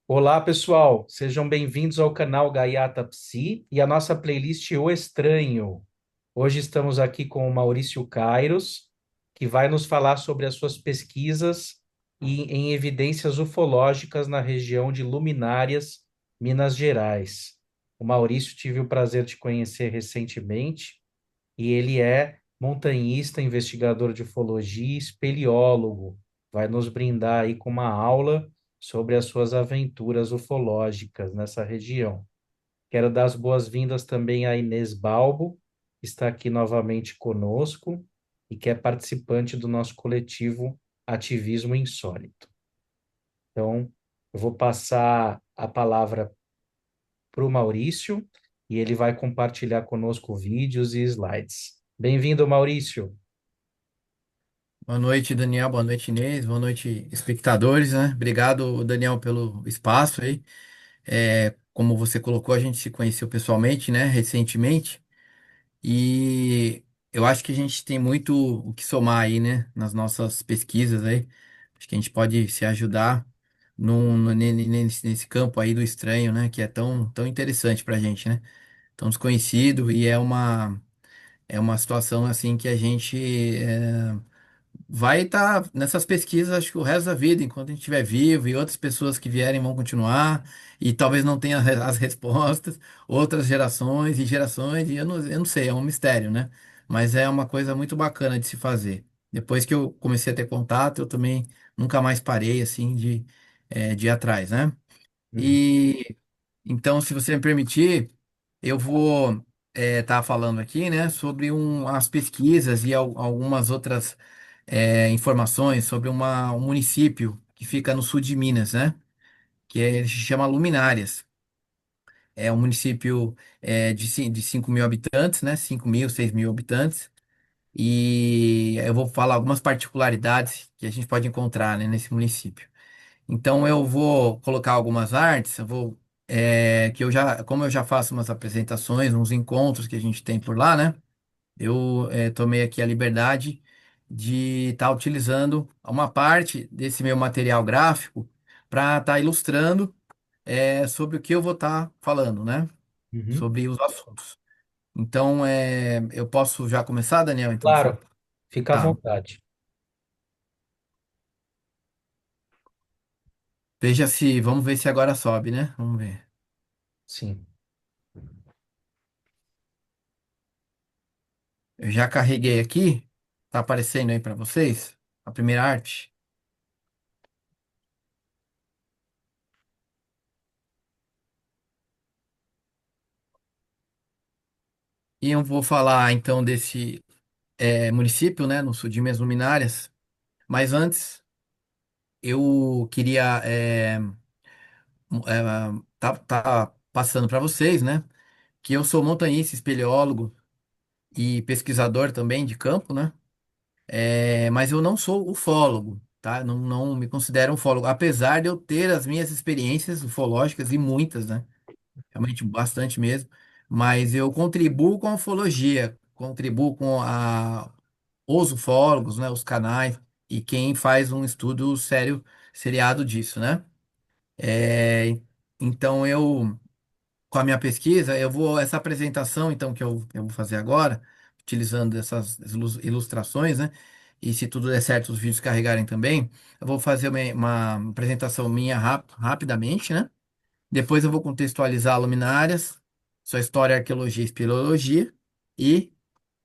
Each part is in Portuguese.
Olá, pessoal. Sejam bem-vindos ao canal Gaiata Psi e à nossa playlist O Estranho. Hoje estamos aqui com o Maurício Kairos, que vai nos falar sobre as suas pesquisas em evidências ufológicas na região de Luminárias, Minas Gerais. O Maurício tive o prazer de conhecer recentemente e ele é montanhista, investigador de ufologia e espeleólogo. Vai nos brindar aí com uma aula sobre as suas aventuras ufológicas nessa região. Quero dar as boas-vindas também a Inês Balbo, que está aqui novamente conosco e que é participante do nosso coletivo Ativismo Insólito. Então, eu vou passar a palavra para o Maurício e ele vai compartilhar conosco vídeos e slides. Bem-vindo, Maurício. Boa noite, Daniel. Boa noite, Inês. Boa noite, espectadores, né? Obrigado, Daniel, pelo espaço aí. Como você colocou, a gente se conheceu pessoalmente, né? Recentemente. E eu acho que a gente tem muito o que somar aí, né? Nas nossas pesquisas aí. Acho que a gente pode se ajudar nesse campo aí do estranho, né? Que é tão interessante pra gente, né? Tão desconhecido e é uma situação assim que a gente vai estar nessas pesquisas, acho que o resto da vida, enquanto a gente estiver vivo, e outras pessoas que vierem vão continuar, e talvez não tenha as respostas, outras gerações e gerações, e eu não sei, é um mistério, né? Mas é uma coisa muito bacana de se fazer. Depois que eu comecei a ter contato, eu também nunca mais parei, assim, de ir atrás, né? Uhum. E então, se você me permitir, eu vou estar falando aqui, né, sobre as pesquisas e algumas outras informações sobre um município que fica no sul de Minas, né, ele se chama Luminárias. É um município de 5 mil habitantes, né, 5 mil, 6 mil habitantes. E eu vou falar algumas particularidades que a gente pode encontrar, né, nesse município. Então eu vou colocar algumas artes, como eu já faço umas apresentações, uns encontros que a gente tem por lá, né? Eu tomei aqui a liberdade de estar utilizando uma parte desse meu material gráfico para estar ilustrando sobre o que eu vou estar falando, né? Uhum. Sobre os assuntos. Então eu posso já começar, Daniel? Então, Claro, fica à tá. vontade. Vamos ver se agora sobe, né? Vamos ver. Sim. Eu já carreguei aqui. Tá aparecendo aí para vocês a primeira arte. E eu vou falar então desse município, né, no sul de Minas Luminárias. Mas antes, eu queria tá passando para vocês, né, que eu sou montanhista, espeleólogo e pesquisador também de campo, né. Mas eu não sou ufólogo, tá? Não me considero um ufólogo, apesar de eu ter as minhas experiências ufológicas e muitas, né? Realmente bastante mesmo, mas eu contribuo com a ufologia, contribuo com os ufólogos, né, os canais e quem faz um estudo sério, seriado disso, né? É, então com a minha pesquisa, essa apresentação, então, que eu vou fazer agora, utilizando essas ilustrações, né? E se tudo der certo, os vídeos carregarem também, eu vou fazer uma apresentação minha rapidamente, né? Depois eu vou contextualizar luminárias, sua história, arqueologia e espeleologia e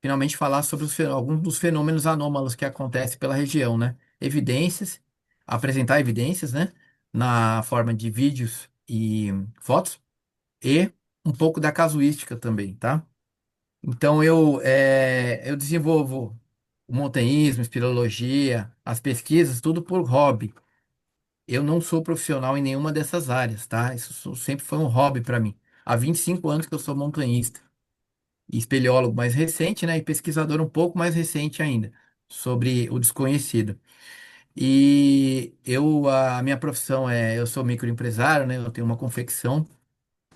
finalmente falar sobre alguns dos fenômenos anômalos que acontecem pela região, né? Evidências, apresentar evidências, né? Na forma de vídeos e fotos e um pouco da casuística também, tá? Então eu desenvolvo o montanhismo, espeleologia, as pesquisas, tudo por hobby. Eu não sou profissional em nenhuma dessas áreas, tá? Sempre foi um hobby para mim. Há 25 anos que eu sou montanhista e espeleólogo mais recente, né? E pesquisador um pouco mais recente ainda, sobre o desconhecido. A minha profissão eu sou microempresário, né? Eu tenho uma confecção,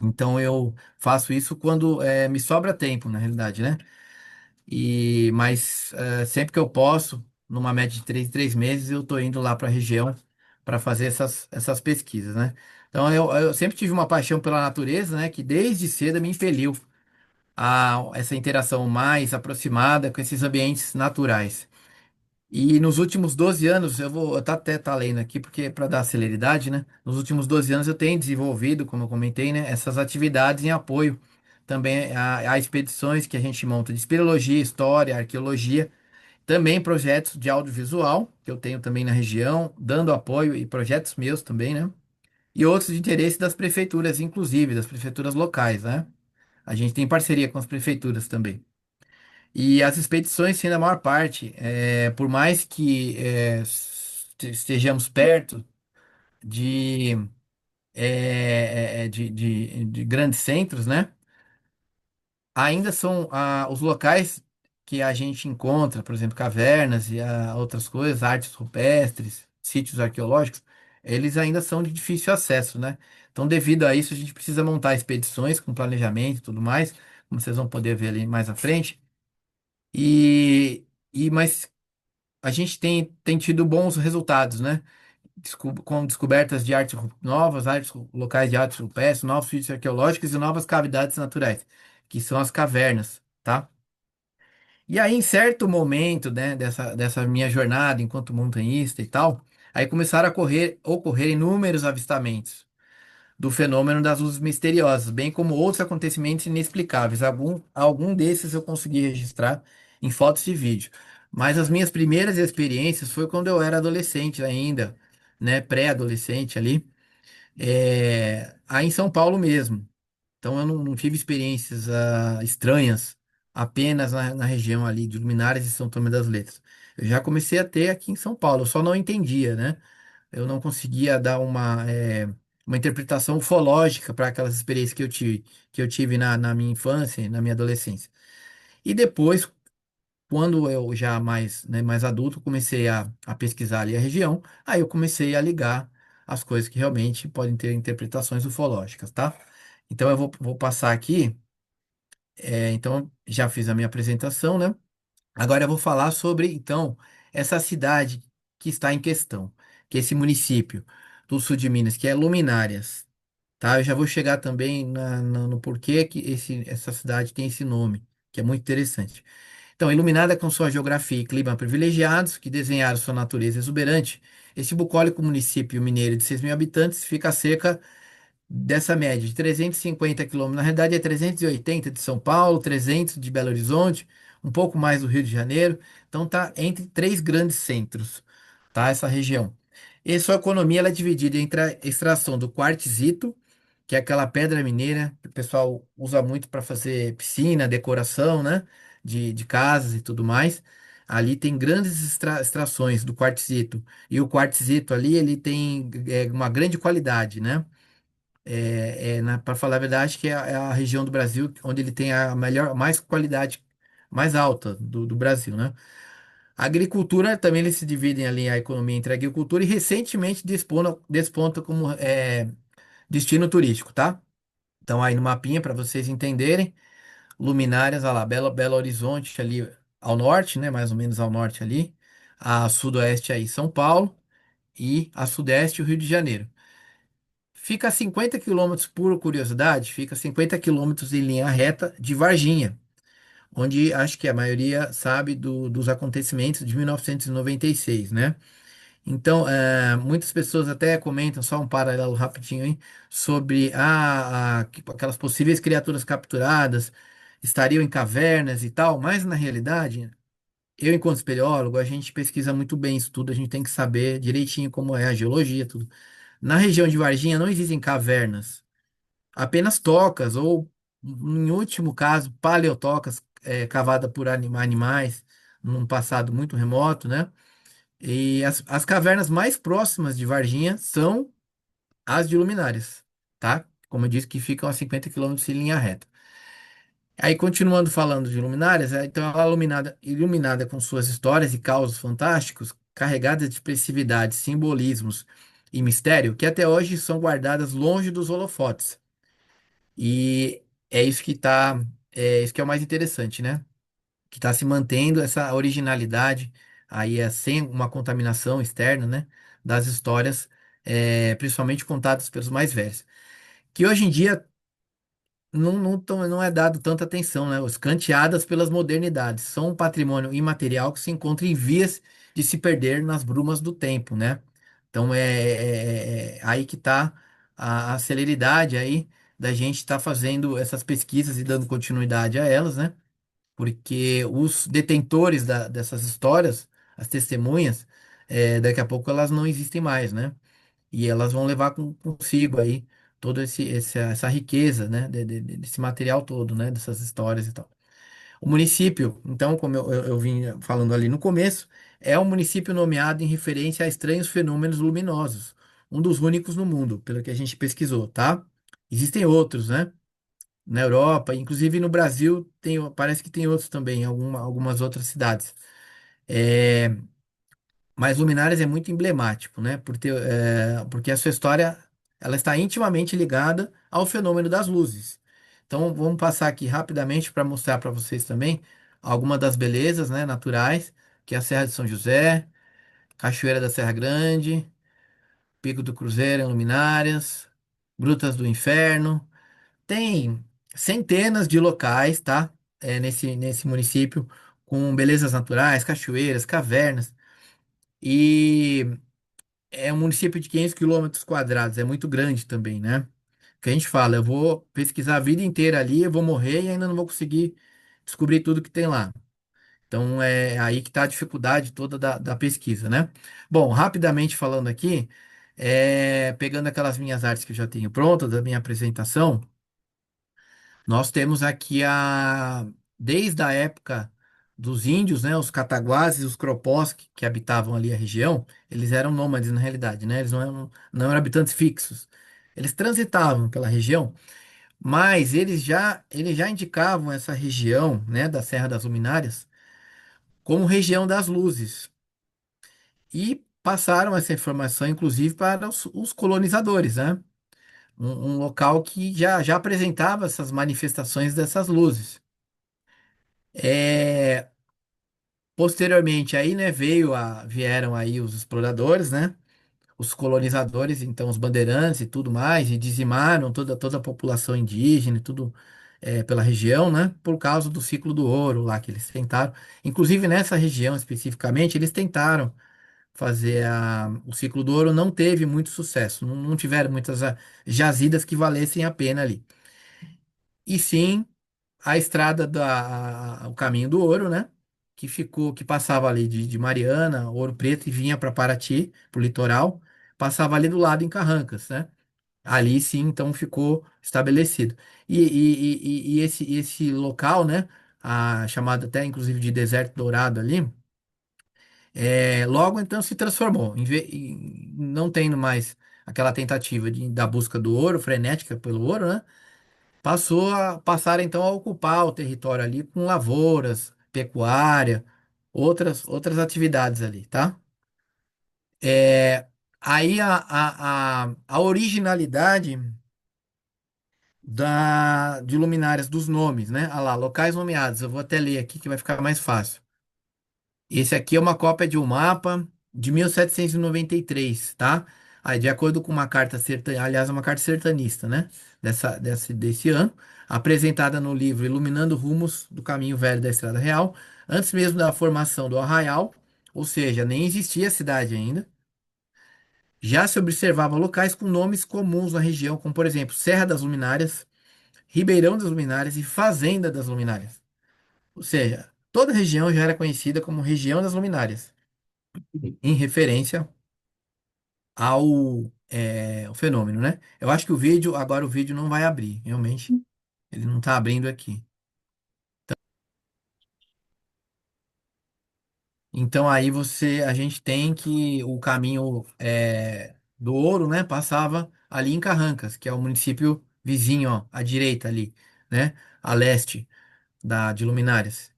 então eu faço isso quando me sobra tempo, na realidade, né? Mas sempre que eu posso, numa média de 3 em 3 meses, eu tô indo lá para a região para fazer essas pesquisas, né? Então eu sempre tive uma paixão pela natureza, né? Que desde cedo me impeliu a essa interação mais aproximada com esses ambientes naturais. E nos últimos 12 anos, eu tá até tá lendo aqui, porque para dar celeridade, né? Nos últimos 12 anos eu tenho desenvolvido, como eu comentei, né? Essas atividades em apoio também a expedições que a gente monta de espeleologia, história, arqueologia, também projetos de audiovisual, que eu tenho também na região, dando apoio e projetos meus também, né? E outros de interesse das prefeituras, inclusive, das prefeituras locais, né? A gente tem parceria com as prefeituras também. E as expedições, sim, na maior parte, por mais que estejamos perto de, de grandes centros, né? Ainda são os locais que a gente encontra, por exemplo, cavernas e outras coisas, artes rupestres, sítios arqueológicos, eles ainda são de difícil acesso, né? Então, devido a isso, a gente precisa montar expedições com planejamento e tudo mais, como vocês vão poder ver ali mais à frente. Mas a gente tem tido bons resultados, né? Com descobertas de artes novas, artes locais de artes rupestres, novos sítios arqueológicos e novas cavidades naturais, que são as cavernas, tá? E aí, em certo momento, né, dessa minha jornada enquanto montanhista e tal, aí começaram a ocorrer inúmeros avistamentos do fenômeno das luzes misteriosas, bem como outros acontecimentos inexplicáveis. Algum desses eu consegui registrar em fotos e vídeo. Mas as minhas primeiras experiências foi quando eu era adolescente ainda, né, pré-adolescente ali, aí em São Paulo mesmo. Então eu não tive experiências estranhas apenas na região ali de Luminárias e São Tomé das Letras. Eu já comecei a ter aqui em São Paulo, eu só não entendia, né? Eu não conseguia dar uma interpretação ufológica para aquelas experiências que eu tive na minha infância e na minha adolescência. E depois, quando eu já mais, né, mais adulto, comecei a pesquisar ali a região, aí eu comecei a ligar as coisas que realmente podem ter interpretações ufológicas, tá? Então eu vou passar aqui, então já fiz a minha apresentação, né? Agora eu vou falar sobre, então, essa cidade que está em questão, que é esse município do sul de Minas, que é Luminárias, tá? Eu já vou chegar também no porquê que essa cidade tem esse nome, que é muito interessante. Então, iluminada com sua geografia e clima privilegiados, que desenharam sua natureza exuberante, esse bucólico município mineiro de 6 mil habitantes fica a cerca dessa média de 350 quilômetros, na realidade é 380 de São Paulo, 300 de Belo Horizonte, um pouco mais do Rio de Janeiro. Então tá entre três grandes centros, tá? Essa região. E sua economia ela é dividida entre a extração do quartzito, que é aquela pedra mineira que o pessoal usa muito para fazer piscina, decoração, né? De casas e tudo mais. Ali tem grandes extrações do quartzito. E o quartzito ali, ele tem uma grande qualidade, né? Para falar a verdade, que é a região do Brasil onde ele tem a melhor, mais qualidade, mais alta do Brasil, né? A agricultura também eles se dividem ali a economia entre a agricultura e recentemente desponta como destino turístico, tá? Então aí no mapinha para vocês entenderem, Luminárias, olha lá, Belo Horizonte ali ao norte, né? Mais ou menos ao norte ali, a sudoeste aí São Paulo e a sudeste o Rio de Janeiro. Fica a 50 quilômetros, por curiosidade, fica a 50 quilômetros em linha reta de Varginha, onde acho que a maioria sabe dos acontecimentos de 1996, né? Então, muitas pessoas até comentam, só um paralelo rapidinho, hein, sobre aquelas possíveis criaturas capturadas estariam em cavernas e tal, mas na realidade, eu, enquanto espeleólogo, a gente pesquisa muito bem isso tudo, a gente tem que saber direitinho como é a geologia, tudo. Na região de Varginha não existem cavernas, apenas tocas, ou, em último caso, paleotocas, cavada por animais, num passado muito remoto, né? E as cavernas mais próximas de Varginha são as de Luminárias, tá? Como eu disse, que ficam a 50 quilômetros em linha reta. Aí, continuando falando de Luminárias, então ela é iluminada com suas histórias e causos fantásticos, carregadas de expressividade, simbolismos e mistério, que até hoje são guardadas longe dos holofotes. E é isso que é o mais interessante, né? Que está se mantendo essa originalidade aí sem uma contaminação externa, né? das histórias, principalmente contadas pelos mais velhos, que hoje em dia não é dado tanta atenção, né? Escanteadas pelas modernidades, são um patrimônio imaterial que se encontra em vias de se perder nas brumas do tempo, né? Então é aí que está a celeridade aí da gente estar fazendo essas pesquisas e dando continuidade a elas, né? Porque os detentores dessas histórias, as testemunhas, daqui a pouco elas não existem mais, né? E elas vão levar consigo aí toda essa riqueza, né, desse material todo, né, dessas histórias e tal. O município, então, como eu vim falando ali no começo, é um município nomeado em referência a estranhos fenômenos luminosos, um dos únicos no mundo, pelo que a gente pesquisou, tá? Existem outros, né? Na Europa, inclusive no Brasil, parece que tem outros também, em algumas outras cidades. É, mas Luminárias é muito emblemático, né? Porque a sua história ela está intimamente ligada ao fenômeno das luzes. Então, vamos passar aqui rapidamente para mostrar para vocês também algumas das belezas, né, naturais, que é a Serra de São José, Cachoeira da Serra Grande, Pico do Cruzeiro em Luminárias, Grutas do Inferno. Tem centenas de locais, tá? Nesse município, com belezas naturais, cachoeiras, cavernas. E é um município de 500 quilômetros quadrados, é muito grande também, né? Que a gente fala, eu vou pesquisar a vida inteira ali, eu vou morrer e ainda não vou conseguir descobrir tudo que tem lá. Então é aí que está a dificuldade toda da pesquisa, né? Bom, rapidamente falando aqui, pegando aquelas minhas artes que eu já tenho prontas, da minha apresentação, nós temos aqui desde a época dos índios, né, os cataguases, os cropós que habitavam ali a região, eles eram nômades na realidade, né? Eles não eram habitantes fixos. Eles transitavam pela região, mas eles já indicavam essa região, né, da Serra das Luminárias como região das luzes e passaram essa informação, inclusive, para os colonizadores, né? Um local que já apresentava essas manifestações dessas luzes. É, posteriormente aí, né, vieram aí os exploradores, né, os colonizadores, então os bandeirantes e tudo mais, e dizimaram toda a população indígena e tudo pela região, né, por causa do ciclo do ouro lá que eles tentaram. Inclusive nessa região especificamente, eles tentaram fazer o ciclo do ouro, não teve muito sucesso, não tiveram muitas jazidas que valessem a pena ali. E sim a estrada o caminho do ouro, né? Que passava ali de Mariana, Ouro Preto e vinha para Paraty, pro litoral, passava ali do lado em Carrancas, né? Ali sim, então ficou estabelecido. E esse local, né? Chamado até inclusive de Deserto Dourado ali, logo então se transformou. Não tendo mais aquela tentativa da busca do ouro, frenética pelo ouro, né? Passar então a ocupar o território ali com lavouras, pecuária, outras atividades ali, tá? É, aí a originalidade de luminárias dos nomes, né? Ah lá, locais nomeados. Eu vou até ler aqui que vai ficar mais fácil. Esse aqui é uma cópia de um mapa de 1793, tá? Aí, de acordo com uma carta aliás, uma carta sertanista, né? Desse ano, apresentada no livro Iluminando Rumos do Caminho Velho da Estrada Real, antes mesmo da formação do Arraial, ou seja, nem existia a cidade ainda, já se observavam locais com nomes comuns na região, como por exemplo, Serra das Luminárias, Ribeirão das Luminárias e Fazenda das Luminárias. Ou seja, toda a região já era conhecida como região das Luminárias em referência ao fenômeno, né? Eu acho que agora o vídeo não vai abrir, realmente, ele não está abrindo aqui. Então aí a gente tem que o caminho do Ouro, né, passava ali em Carrancas, que é o município vizinho, ó, à direita ali, né, a leste de Luminárias.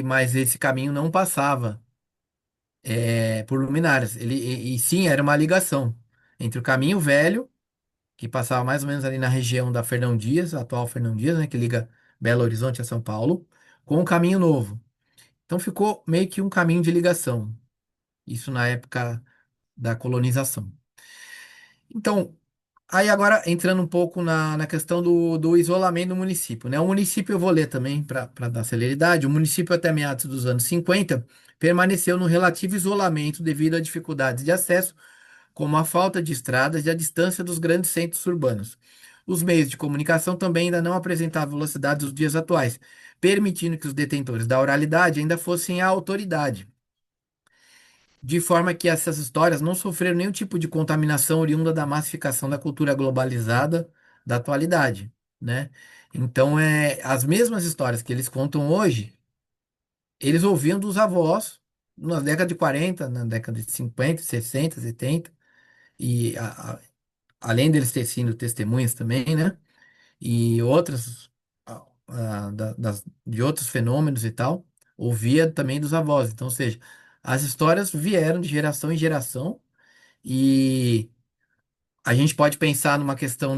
Mas esse caminho não passava por Luminárias. E sim, era uma ligação entre o caminho velho que passava mais ou menos ali na região da Fernão Dias, a atual Fernão Dias, né, que liga Belo Horizonte a São Paulo, com o Caminho Novo. Então ficou meio que um caminho de ligação. Isso na época da colonização. Então, aí agora entrando um pouco na questão do isolamento do município, né? O município, eu vou ler também para dar celeridade, o município até meados dos anos 50 permaneceu no relativo isolamento devido a dificuldades de acesso, como a falta de estradas e a distância dos grandes centros urbanos. Os meios de comunicação também ainda não apresentavam a velocidade dos dias atuais, permitindo que os detentores da oralidade ainda fossem a autoridade, de forma que essas histórias não sofreram nenhum tipo de contaminação oriunda da massificação da cultura globalizada da atualidade, né? Então, as mesmas histórias que eles contam hoje, eles ouviam dos avós na década de 40, na década de 50, 60, 70, e além deles ter sido testemunhas também, né? E outras de outros fenômenos e tal, ouvia também dos avós. Então, ou seja, as histórias vieram de geração em geração e a gente pode pensar numa questão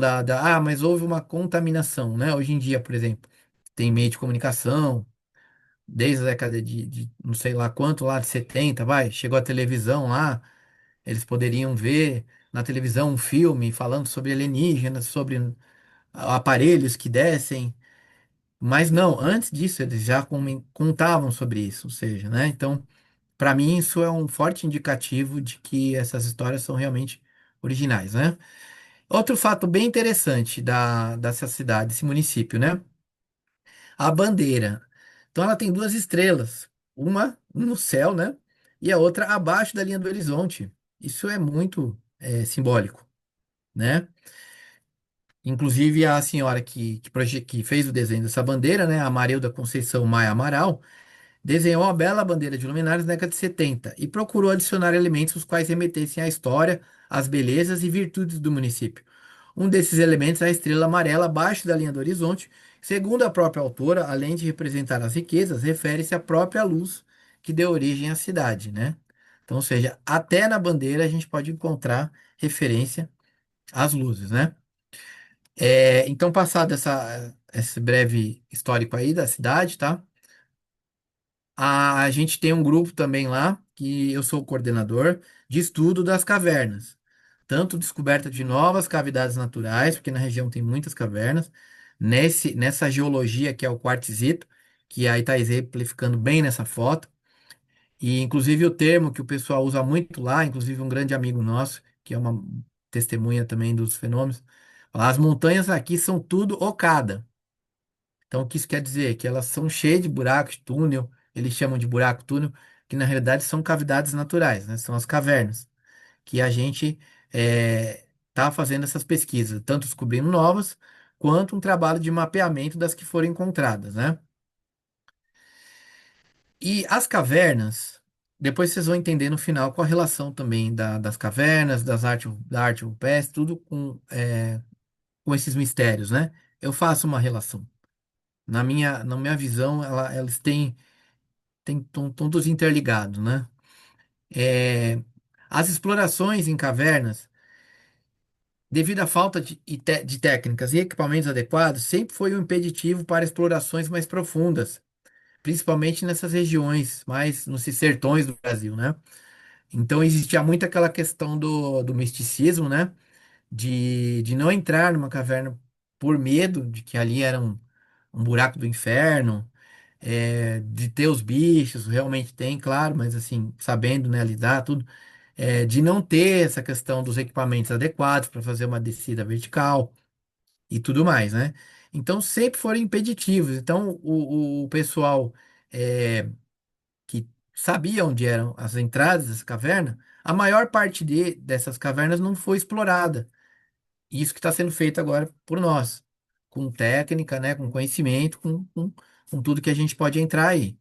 mas houve uma contaminação, né? Hoje em dia, por exemplo, tem meio de comunicação, desde a década de não sei lá quanto, lá de 70 vai, chegou a televisão lá, eles poderiam ver na televisão um filme falando sobre alienígenas, sobre aparelhos que descem. Mas não, antes disso eles já contavam sobre isso, ou seja, né? Então, para mim isso é um forte indicativo de que essas histórias são realmente originais, né? Outro fato bem interessante dessa cidade, desse município, né? A bandeira. Então ela tem duas estrelas, uma no céu, né? E a outra abaixo da linha do horizonte. Isso é muito simbólico, né? Inclusive a senhora que fez o desenho dessa bandeira, né? A Marilda Conceição Maia Amaral, desenhou uma bela bandeira de luminárias na década de 70 e procurou adicionar elementos os quais remetessem à história, às belezas e virtudes do município. Um desses elementos é a estrela amarela abaixo da linha do horizonte. Segundo a própria autora, além de representar as riquezas, refere-se à própria luz que deu origem à cidade, né? Então, ou seja, até na bandeira a gente pode encontrar referência às luzes, né? Então, passado esse breve histórico aí da cidade, tá? A gente tem um grupo também lá, que eu sou o coordenador, de estudo das cavernas. Tanto descoberta de novas cavidades naturais, porque na região tem muitas cavernas, nessa geologia que é o quartzito, que aí está exemplificando bem nessa foto. E inclusive o termo que o pessoal usa muito lá, inclusive um grande amigo nosso, que é uma testemunha também dos fenômenos, fala, as montanhas aqui são tudo ocada. Então, o que isso quer dizer? Que elas são cheias de buracos, túnel, eles chamam de buraco-túnel, que na realidade são cavidades naturais, né? São as cavernas, que a gente está fazendo essas pesquisas, tanto descobrindo novas, quanto um trabalho de mapeamento das que foram encontradas, né? E as cavernas, depois vocês vão entender no final qual a relação também das cavernas, da arte rupestre, tudo com esses mistérios, né? Eu faço uma relação. Na minha visão, elas estão todos interligados, né? É, as explorações em cavernas, devido à falta de técnicas e equipamentos adequados, sempre foi um impeditivo para explorações mais profundas, principalmente nessas regiões, mais nos sertões do Brasil, né? Então existia muito aquela questão do misticismo, né? De não entrar numa caverna por medo de que ali era um buraco do inferno, de ter os bichos, realmente tem, claro, mas assim, sabendo, né, lidar, tudo, de não ter essa questão dos equipamentos adequados para fazer uma descida vertical e tudo mais, né? Então sempre foram impeditivos. Então o pessoal que sabia onde eram as entradas dessa caverna, a maior parte dessas cavernas não foi explorada. Isso que está sendo feito agora por nós, com técnica, né, com conhecimento, com tudo que a gente pode entrar aí.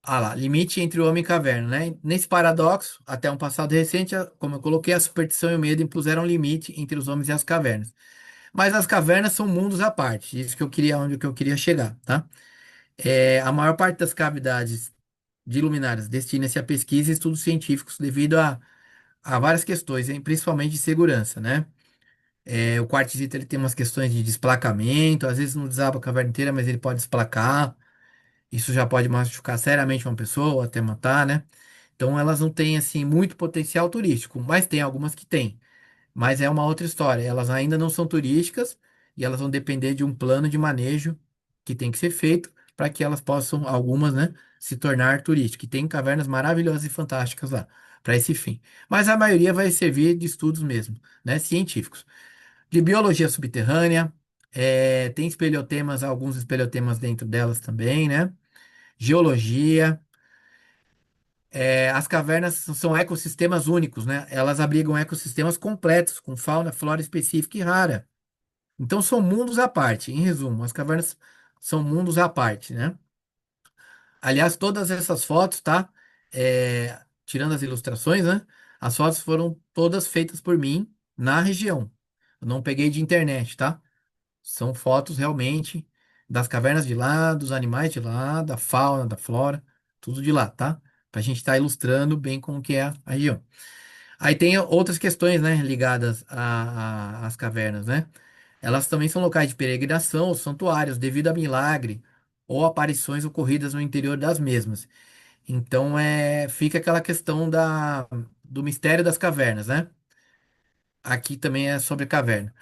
Ah lá, limite entre o homem e caverna, né? Nesse paradoxo, até um passado recente, como eu coloquei, a superstição e o medo impuseram um limite entre os homens e as cavernas. Mas as cavernas são mundos à parte, isso que eu queria, onde que eu queria chegar, tá? A maior parte das cavidades de luminárias destina-se a pesquisa e estudos científicos devido a várias questões, hein, principalmente de segurança, né? O quartzito ele tem umas questões de desplacamento, às vezes não desaba a caverna inteira, mas ele pode desplacar. Isso já pode machucar seriamente uma pessoa ou até matar, né? Então elas não têm assim muito potencial turístico, mas tem algumas que têm. Mas é uma outra história. Elas ainda não são turísticas e elas vão depender de um plano de manejo que tem que ser feito para que elas possam, algumas, né, se tornar turísticas. E tem cavernas maravilhosas e fantásticas lá para esse fim. Mas a maioria vai servir de estudos mesmo, né, científicos. De biologia subterrânea, tem espeleotemas, alguns espeleotemas dentro delas também, né? Geologia. As cavernas são ecossistemas únicos, né? Elas abrigam ecossistemas completos, com fauna, flora específica e rara. Então são mundos à parte. Em resumo, as cavernas são mundos à parte, né? Aliás, todas essas fotos, tá? Tirando as ilustrações, né? As fotos foram todas feitas por mim na região. Eu não peguei de internet, tá? São fotos realmente das cavernas de lá, dos animais de lá, da fauna, da flora, tudo de lá, tá? Pra gente estar ilustrando bem como que é a região. Aí tem outras questões, né, ligadas às cavernas, né? Elas também são locais de peregrinação ou santuários devido a milagre ou aparições ocorridas no interior das mesmas. Então, fica aquela questão do mistério das cavernas, né? Aqui também é sobre caverna.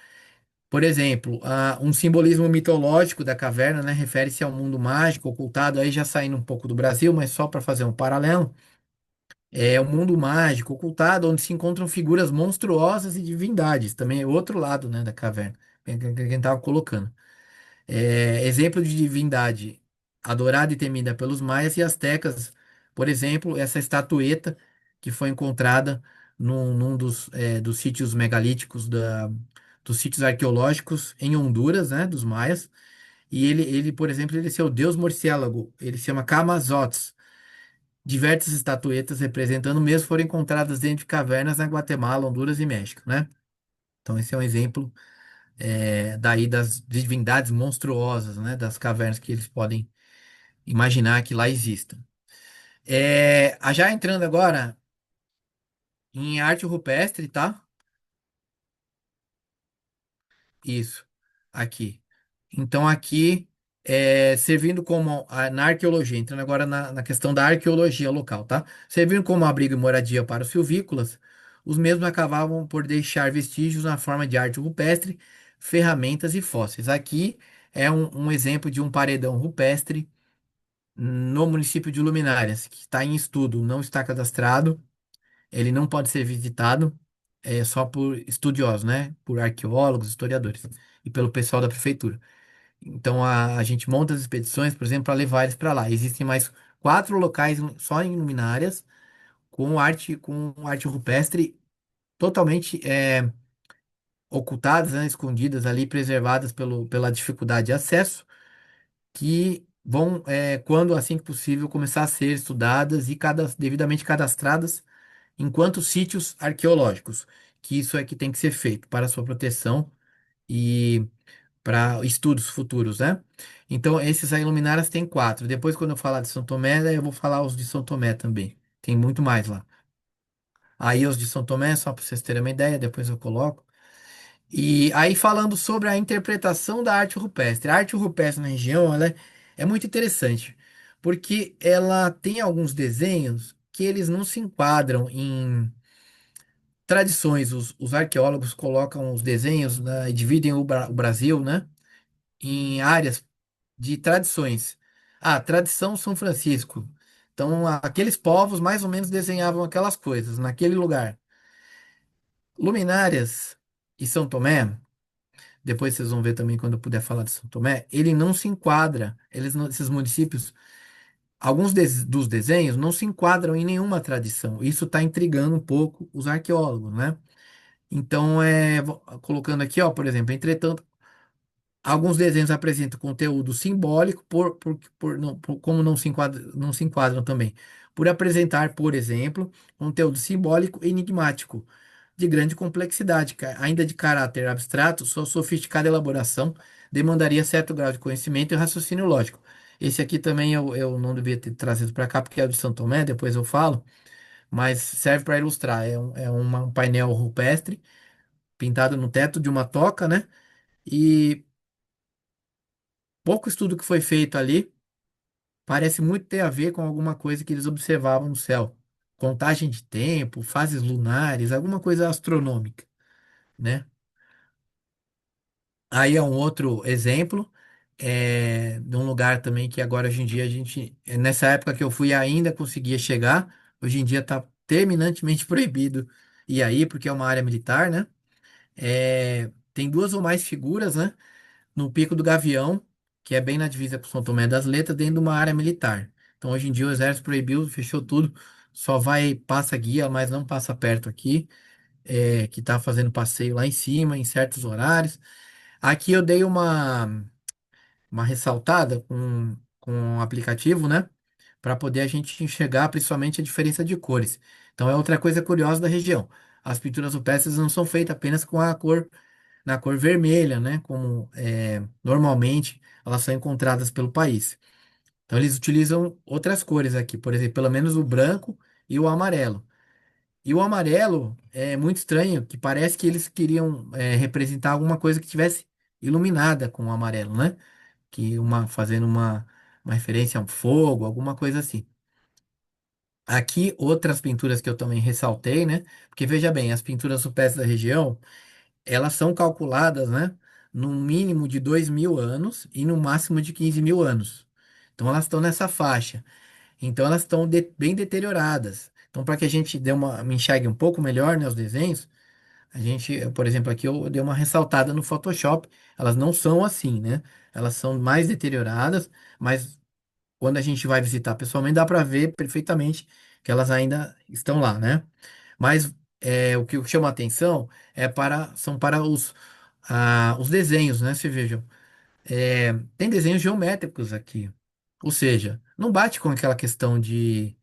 Por exemplo, um simbolismo mitológico da caverna, né, refere-se ao mundo mágico ocultado, aí já saindo um pouco do Brasil, mas só para fazer um paralelo, é o mundo mágico ocultado, onde se encontram figuras monstruosas e divindades, também é outro lado, né, da caverna, que a gente estava colocando. Exemplo de divindade adorada e temida pelos maias e astecas, por exemplo, essa estatueta que foi encontrada num dos sítios megalíticos dos sítios arqueológicos em Honduras, né, dos maias. E ele, por exemplo, ele é seu deus morcélago, ele se chama Camazotz. Diversas estatuetas representando o mesmo foram encontradas dentro de cavernas na Guatemala, Honduras e México, né? Então esse é um exemplo daí das divindades monstruosas, né? Das cavernas que eles podem imaginar que lá existam. Já entrando agora em arte rupestre, tá? Isso, aqui. Então, aqui, servindo como na arqueologia, entrando agora na questão da arqueologia local, tá? Servindo como abrigo e moradia para os silvícolas, os mesmos acabavam por deixar vestígios na forma de arte rupestre, ferramentas e fósseis. Aqui é um exemplo de um paredão rupestre no município de Luminárias, que está em estudo, não está cadastrado, ele não pode ser visitado, só por estudiosos, né? Por arqueólogos, historiadores e pelo pessoal da prefeitura. Então a gente monta as expedições, por exemplo, para levar eles para lá. Existem mais 4 locais só em luminárias com arte rupestre totalmente ocultadas, né, escondidas ali, preservadas pela dificuldade de acesso, que vão, quando assim que possível, começar a ser estudadas e devidamente cadastradas enquanto sítios arqueológicos, que isso é que tem que ser feito para sua proteção e para estudos futuros, né? Então, esses aí luminárias tem 4. Depois, quando eu falar de São Tomé, daí eu vou falar os de São Tomé também. Tem muito mais lá. Aí, os de São Tomé, só para vocês terem uma ideia, depois eu coloco. E aí, falando sobre a interpretação da arte rupestre. A arte rupestre na região, ela é muito interessante, porque ela tem alguns desenhos que eles não se enquadram em tradições. Os arqueólogos colocam os desenhos, né, e dividem o Brasil, né, em áreas de tradições. Tradição São Francisco. Então, aqueles povos mais ou menos desenhavam aquelas coisas naquele lugar. Luminárias e São Tomé, depois vocês vão ver também quando eu puder falar de São Tomé, ele não se enquadra, esses municípios, alguns dos desenhos não se enquadram em nenhuma tradição. Isso está intrigando um pouco os arqueólogos, né? Então, colocando aqui, ó, por exemplo, entretanto, alguns desenhos apresentam conteúdo simbólico, como não se enquadram também, por apresentar, por exemplo, conteúdo simbólico enigmático, de grande complexidade, ainda de caráter abstrato, sua sofisticada elaboração demandaria certo grau de conhecimento e raciocínio lógico. Esse aqui também eu não devia ter trazido para cá, porque é do São Tomé, depois eu falo, mas serve para ilustrar. Um painel rupestre pintado no teto de uma toca, né? E pouco estudo que foi feito ali, parece muito ter a ver com alguma coisa que eles observavam no céu. Contagem de tempo, fases lunares, alguma coisa astronômica, né? Aí é um outro exemplo de um lugar também que agora hoje em dia a gente, nessa época que eu fui ainda conseguia chegar, hoje em dia está terminantemente proibido ir aí porque é uma área militar, né? Tem duas ou mais figuras, né? No Pico do Gavião, que é bem na divisa com São Tomé das Letras, dentro de uma área militar. Então hoje em dia o exército proibiu, fechou tudo, só vai, passa guia, mas não passa perto aqui, que está fazendo passeio lá em cima, em certos horários. Aqui eu dei uma ressaltada com um aplicativo, né? Para poder a gente enxergar principalmente a diferença de cores. Então é outra coisa curiosa da região. As pinturas rupestres não são feitas apenas com a cor, na cor vermelha, né? Como normalmente elas são encontradas pelo país. Então eles utilizam outras cores aqui, por exemplo, pelo menos o branco e o amarelo. E o amarelo é muito estranho, que parece que eles queriam representar alguma coisa que tivesse iluminada com o amarelo, né? Que fazendo uma referência a um fogo, alguma coisa assim. Aqui, outras pinturas que eu também ressaltei, né? Porque veja bem, as pinturas rupestres da região, elas são calculadas, né? No mínimo de 2.000 anos e no máximo de 15.000 anos. Então, elas estão nessa faixa. Então, elas estão bem deterioradas. Então, para que a gente me enxergue um pouco melhor, né, os desenhos, a gente, por exemplo, aqui eu dei uma ressaltada no Photoshop. Elas não são assim, né? Elas são mais deterioradas, mas quando a gente vai visitar pessoalmente, dá para ver perfeitamente que elas ainda estão lá, né? Mas o que chama a atenção são para os desenhos, né? Você vejam, tem desenhos geométricos aqui. Ou seja, não bate com aquela questão de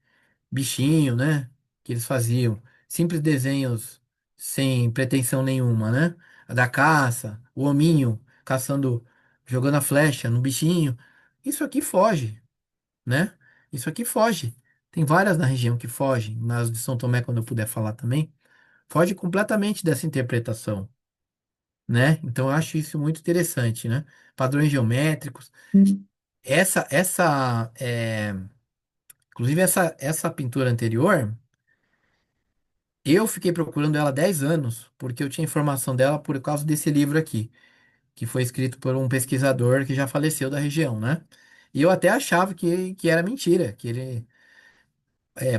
bichinho, né? Que eles faziam. Simples desenhos sem pretensão nenhuma, né? A da caça, o hominho caçando, jogando a flecha no bichinho. Isso aqui foge, né? Isso aqui foge. Tem várias na região que fogem, nas de São Tomé, quando eu puder falar também, foge completamente dessa interpretação, né? Então eu acho isso muito interessante, né? Padrões geométricos. Inclusive essa pintura anterior, eu fiquei procurando ela há 10 anos, porque eu tinha informação dela por causa desse livro aqui, que foi escrito por um pesquisador que já faleceu da região, né? E eu até achava que era mentira, que ele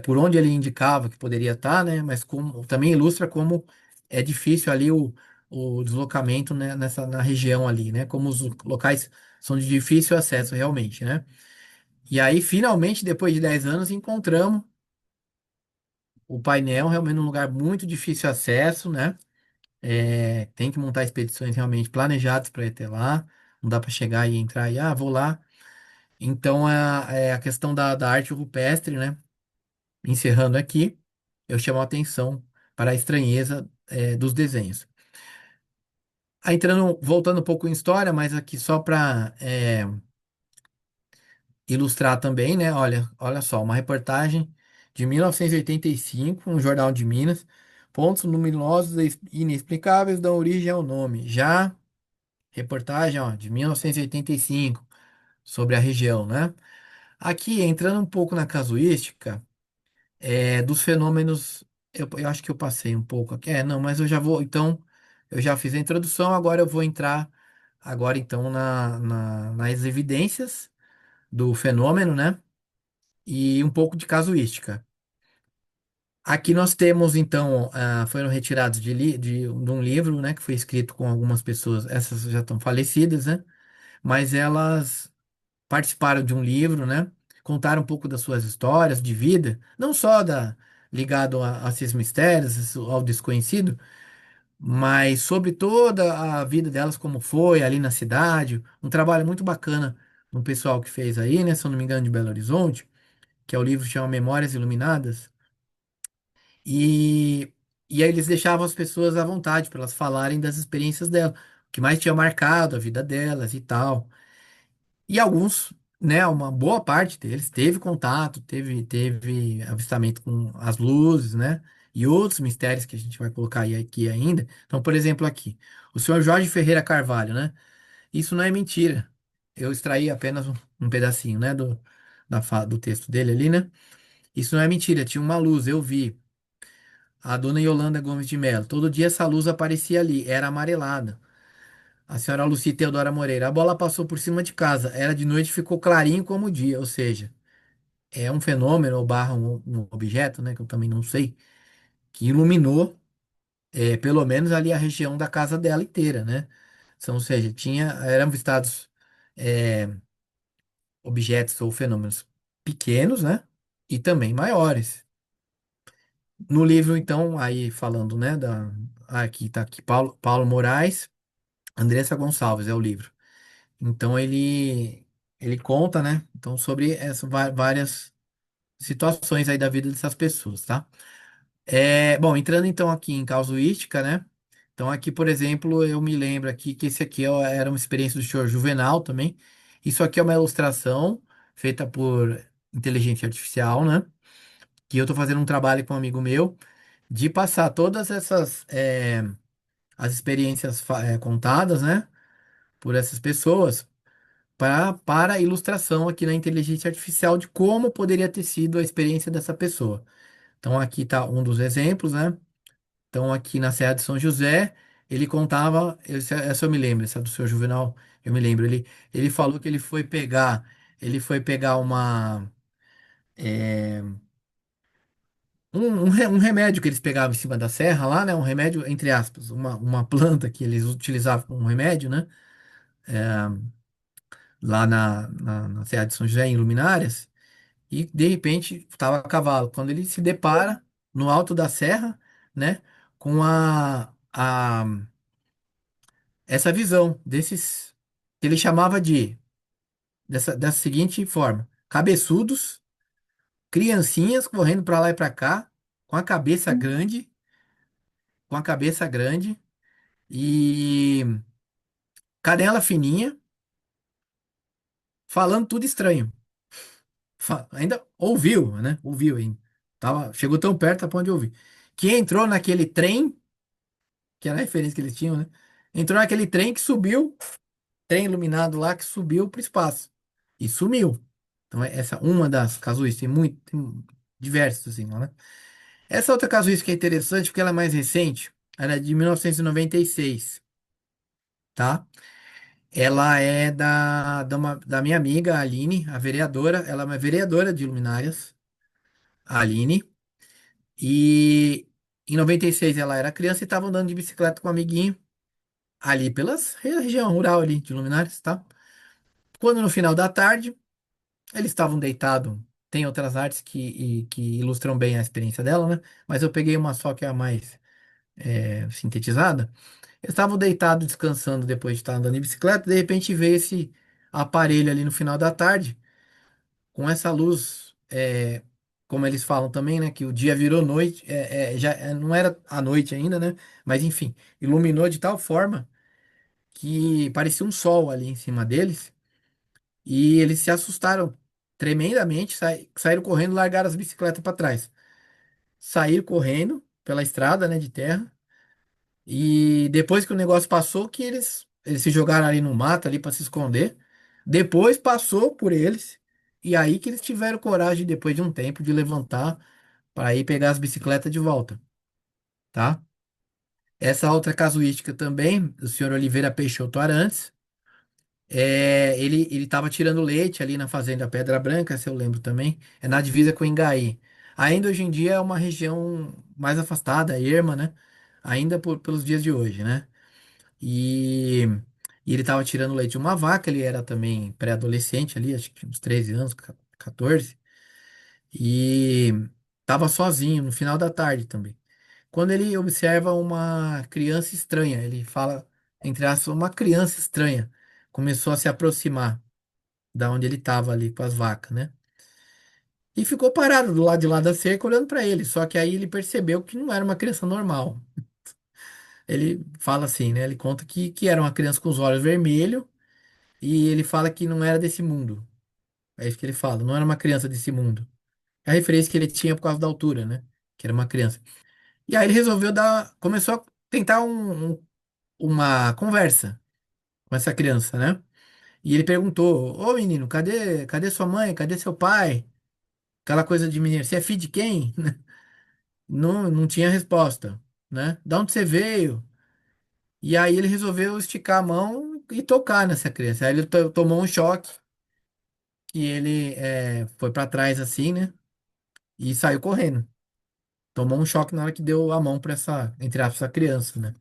por onde ele indicava que poderia estar, né? Mas também ilustra como é difícil ali o deslocamento, né, na região ali, né? Como os locais são de difícil acesso realmente, né? E aí, finalmente, depois de 10 anos, encontramos o painel realmente num lugar muito difícil acesso, né? Tem que montar expedições realmente planejadas para ir até lá. Não dá para chegar e entrar e, vou lá. Então, a questão da arte rupestre, né? Encerrando aqui, eu chamo a atenção para a estranheza, dos desenhos. Aí voltando um pouco em história, mas aqui só para ilustrar também, né? Olha só, uma reportagem de 1985, um jornal de Minas. Pontos luminosos e inexplicáveis dão origem ao nome. Já reportagem, ó, de 1985, sobre a região, né? Aqui, entrando um pouco na casuística, dos fenômenos, eu acho que eu passei um pouco aqui. Não, mas eu já vou, então, eu já fiz a introdução, agora eu vou entrar, agora então, nas evidências do fenômeno, né? E um pouco de casuística. Aqui nós temos, então, foram retirados de um livro, né, que foi escrito com algumas pessoas, essas já estão falecidas, né? Mas elas participaram de um livro, né? Contaram um pouco das suas histórias de vida, não só ligado a esses mistérios, ao desconhecido, mas sobre toda a vida delas, como foi ali na cidade. Um trabalho muito bacana do pessoal que fez aí, né? Se eu não me engano, de Belo Horizonte, que é o livro que chama Memórias Iluminadas. E, e aí eles deixavam as pessoas à vontade para elas falarem das experiências delas, o que mais tinha marcado a vida delas e tal. E alguns, né, uma boa parte deles teve contato, teve avistamento com as luzes, né, e outros mistérios que a gente vai colocar aí aqui ainda. Então, por exemplo, aqui, o senhor Jorge Ferreira Carvalho, né, isso não é mentira. Eu extraí apenas um pedacinho, né, do texto dele ali, né? Isso não é mentira, tinha uma luz, eu vi. A dona Yolanda Gomes de Mello. Todo dia essa luz aparecia ali, era amarelada. A senhora Lucy Teodora Moreira. A bola passou por cima de casa, era de noite e ficou clarinho como o dia, ou seja, é um fenômeno ou barra um objeto, né, que eu também não sei, que iluminou, pelo menos ali a região da casa dela inteira, né? Então, ou seja, eram avistados é, objetos ou fenômenos pequenos, né? E também maiores. No livro, então, aí falando, né, aqui tá aqui Paulo Moraes, Andressa Gonçalves é o livro. Então ele conta, né, então sobre várias situações aí da vida dessas pessoas, tá? Bom, entrando então aqui em casuística, né? Então aqui, por exemplo, eu me lembro aqui que esse aqui era uma experiência do senhor Juvenal também. Isso aqui é uma ilustração feita por inteligência artificial, né? Que eu tô fazendo um trabalho com um amigo meu de passar todas essas as experiências contadas, né, por essas pessoas para a ilustração aqui na inteligência artificial de como poderia ter sido a experiência dessa pessoa. Então aqui está um dos exemplos, né? Então aqui na Serra de São José, ele contava, essa eu me lembro, essa do senhor Juvenal, eu me lembro, ele falou que ele foi pegar é, um remédio que eles pegavam em cima da serra lá, né? Um remédio, entre aspas, uma planta que eles utilizavam como remédio, né? Lá na Serra de São José, em Luminárias, e de repente estava a cavalo. Quando ele se depara no alto da serra, né? Com essa visão desses que ele chamava dessa seguinte forma: cabeçudos, criancinhas correndo para lá e para cá, com a cabeça grande, com a cabeça grande e canela fininha, falando tudo estranho. Ainda ouviu, né? Ouviu ainda. Chegou tão perto a ponto de ouvir. Que entrou naquele trem, que era a referência que eles tinham, né? Entrou naquele trem que subiu, trem iluminado lá que subiu para o espaço. E sumiu. Então, essa uma das casuísticas, tem diversas, assim, né? Essa outra casuística é interessante porque ela é mais recente. Ela é de 1996, tá? Ela é da minha amiga, a Aline, a vereadora. Ela é uma vereadora de luminárias, a Aline. E em 96 ela era criança e estava andando de bicicleta com um amiguinho ali pelas região rural ali de Luminárias, tá? Quando no final da tarde eles estavam deitados, tem outras artes que ilustram bem a experiência dela, né? Mas eu peguei uma só que é a mais sintetizada. Eles estavam deitados descansando depois de estar andando de bicicleta, de repente veio esse aparelho ali no final da tarde com essa luz, como eles falam também, né, que o dia virou noite, não era a noite ainda, né, mas enfim, iluminou de tal forma que parecia um sol ali em cima deles e eles se assustaram tremendamente, saíram correndo, e largaram as bicicletas para trás, saíram correndo pela estrada, né, de terra e depois que o negócio passou, que eles se jogaram ali no mato ali para se esconder. Depois passou por eles e aí que eles tiveram coragem depois de um tempo de levantar para ir pegar as bicicletas de volta, tá? Essa outra casuística também, do senhor Oliveira Peixoto Arantes, ele estava tirando leite ali na fazenda Pedra Branca, se eu lembro também, é na divisa com Ingaí. Ainda hoje em dia é uma região mais afastada, erma, né? Ainda pelos dias de hoje, né? E, e ele estava tirando leite de uma vaca, ele era também pré-adolescente ali, acho que tinha uns 13 anos, 14, e estava sozinho no final da tarde também. Quando ele observa uma criança estranha, ele fala, entre aspas, uma criança estranha, começou a se aproximar da onde ele estava ali com as vacas, né? E ficou parado do lado de lá da cerca olhando para ele, só que aí ele percebeu que não era uma criança normal. Ele fala assim, né? Ele conta que era uma criança com os olhos vermelhos. E ele fala que não era desse mundo. É isso que ele fala, não era uma criança desse mundo. É a referência que ele tinha por causa da altura, né? Que era uma criança. E aí ele resolveu começou a tentar uma conversa com essa criança, né? E ele perguntou: Ô menino, cadê sua mãe? Cadê seu pai? Aquela coisa de menino, você é filho de quem? Não, não tinha resposta, né? Da onde você veio? E aí ele resolveu esticar a mão e tocar nessa criança. Aí ele tomou um choque, que ele foi para trás assim, né? E saiu correndo. Tomou um choque na hora que deu a mão para essa, entre aspas, essa criança, né?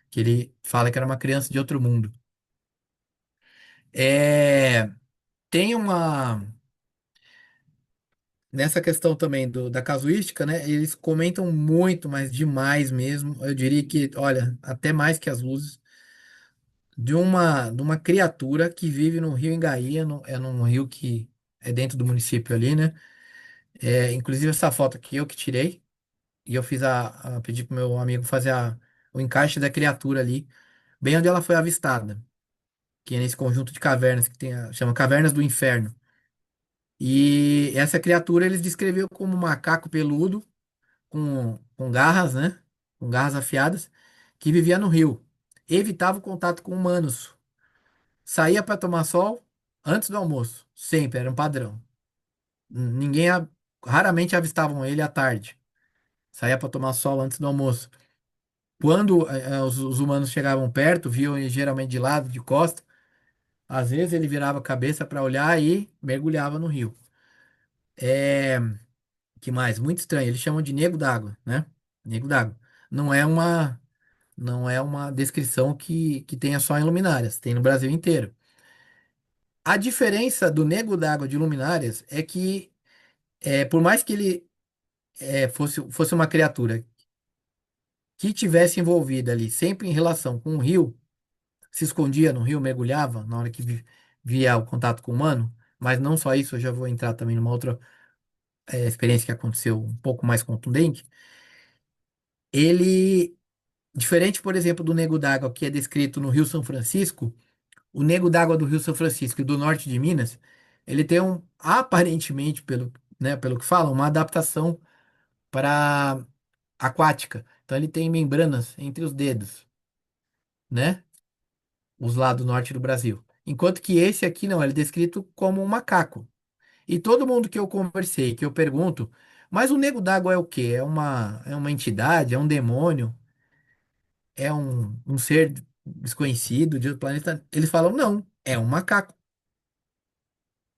Que ele fala que era uma criança de outro mundo. É, tem uma. Nessa questão também da casuística, né? Eles comentam muito, mas demais mesmo. Eu diria que, olha, até mais que as luzes, de uma criatura que vive no Rio Engaia, é num rio que é dentro do município ali, né? Inclusive essa foto aqui eu que tirei, e eu pedi pro meu amigo fazer o encaixe da criatura ali, bem onde ela foi avistada, que é nesse conjunto de cavernas que chama Cavernas do Inferno. E essa criatura eles descreveram como um macaco peludo com garras, né? Com garras afiadas, que vivia no rio. Evitava o contato com humanos. Saía para tomar sol antes do almoço. Sempre, era um padrão. Ninguém, raramente avistavam ele à tarde. Saía para tomar sol antes do almoço. Quando os humanos chegavam perto, viam ele geralmente de lado, de costa. Às vezes ele virava a cabeça para olhar e mergulhava no rio. É, que mais? Muito estranho. Eles chamam de nego d'água, né? Nego d'água. Não é uma Não é uma descrição que tenha só em luminárias, tem no Brasil inteiro. A diferença do nego d'água de luminárias é que, por mais que ele fosse uma criatura que tivesse envolvida ali, sempre em relação com o rio, se escondia no rio, mergulhava na hora que via o contato com o humano, mas não só isso, eu já vou entrar também numa outra experiência que aconteceu um pouco mais contundente. Ele, diferente, por exemplo, do nego d'água que é descrito no Rio São Francisco. O Nego d'Água do Rio São Francisco e do norte de Minas, ele tem aparentemente, pelo que falam, uma adaptação para aquática. Então ele tem membranas entre os dedos, né? Os lá do norte do Brasil. Enquanto que esse aqui não, ele é descrito como um macaco. E todo mundo que eu conversei, que eu pergunto, mas o Nego d'Água é o quê? É uma entidade? É um demônio? É um ser desconhecido de outro planeta? Eles falam, não, é um macaco.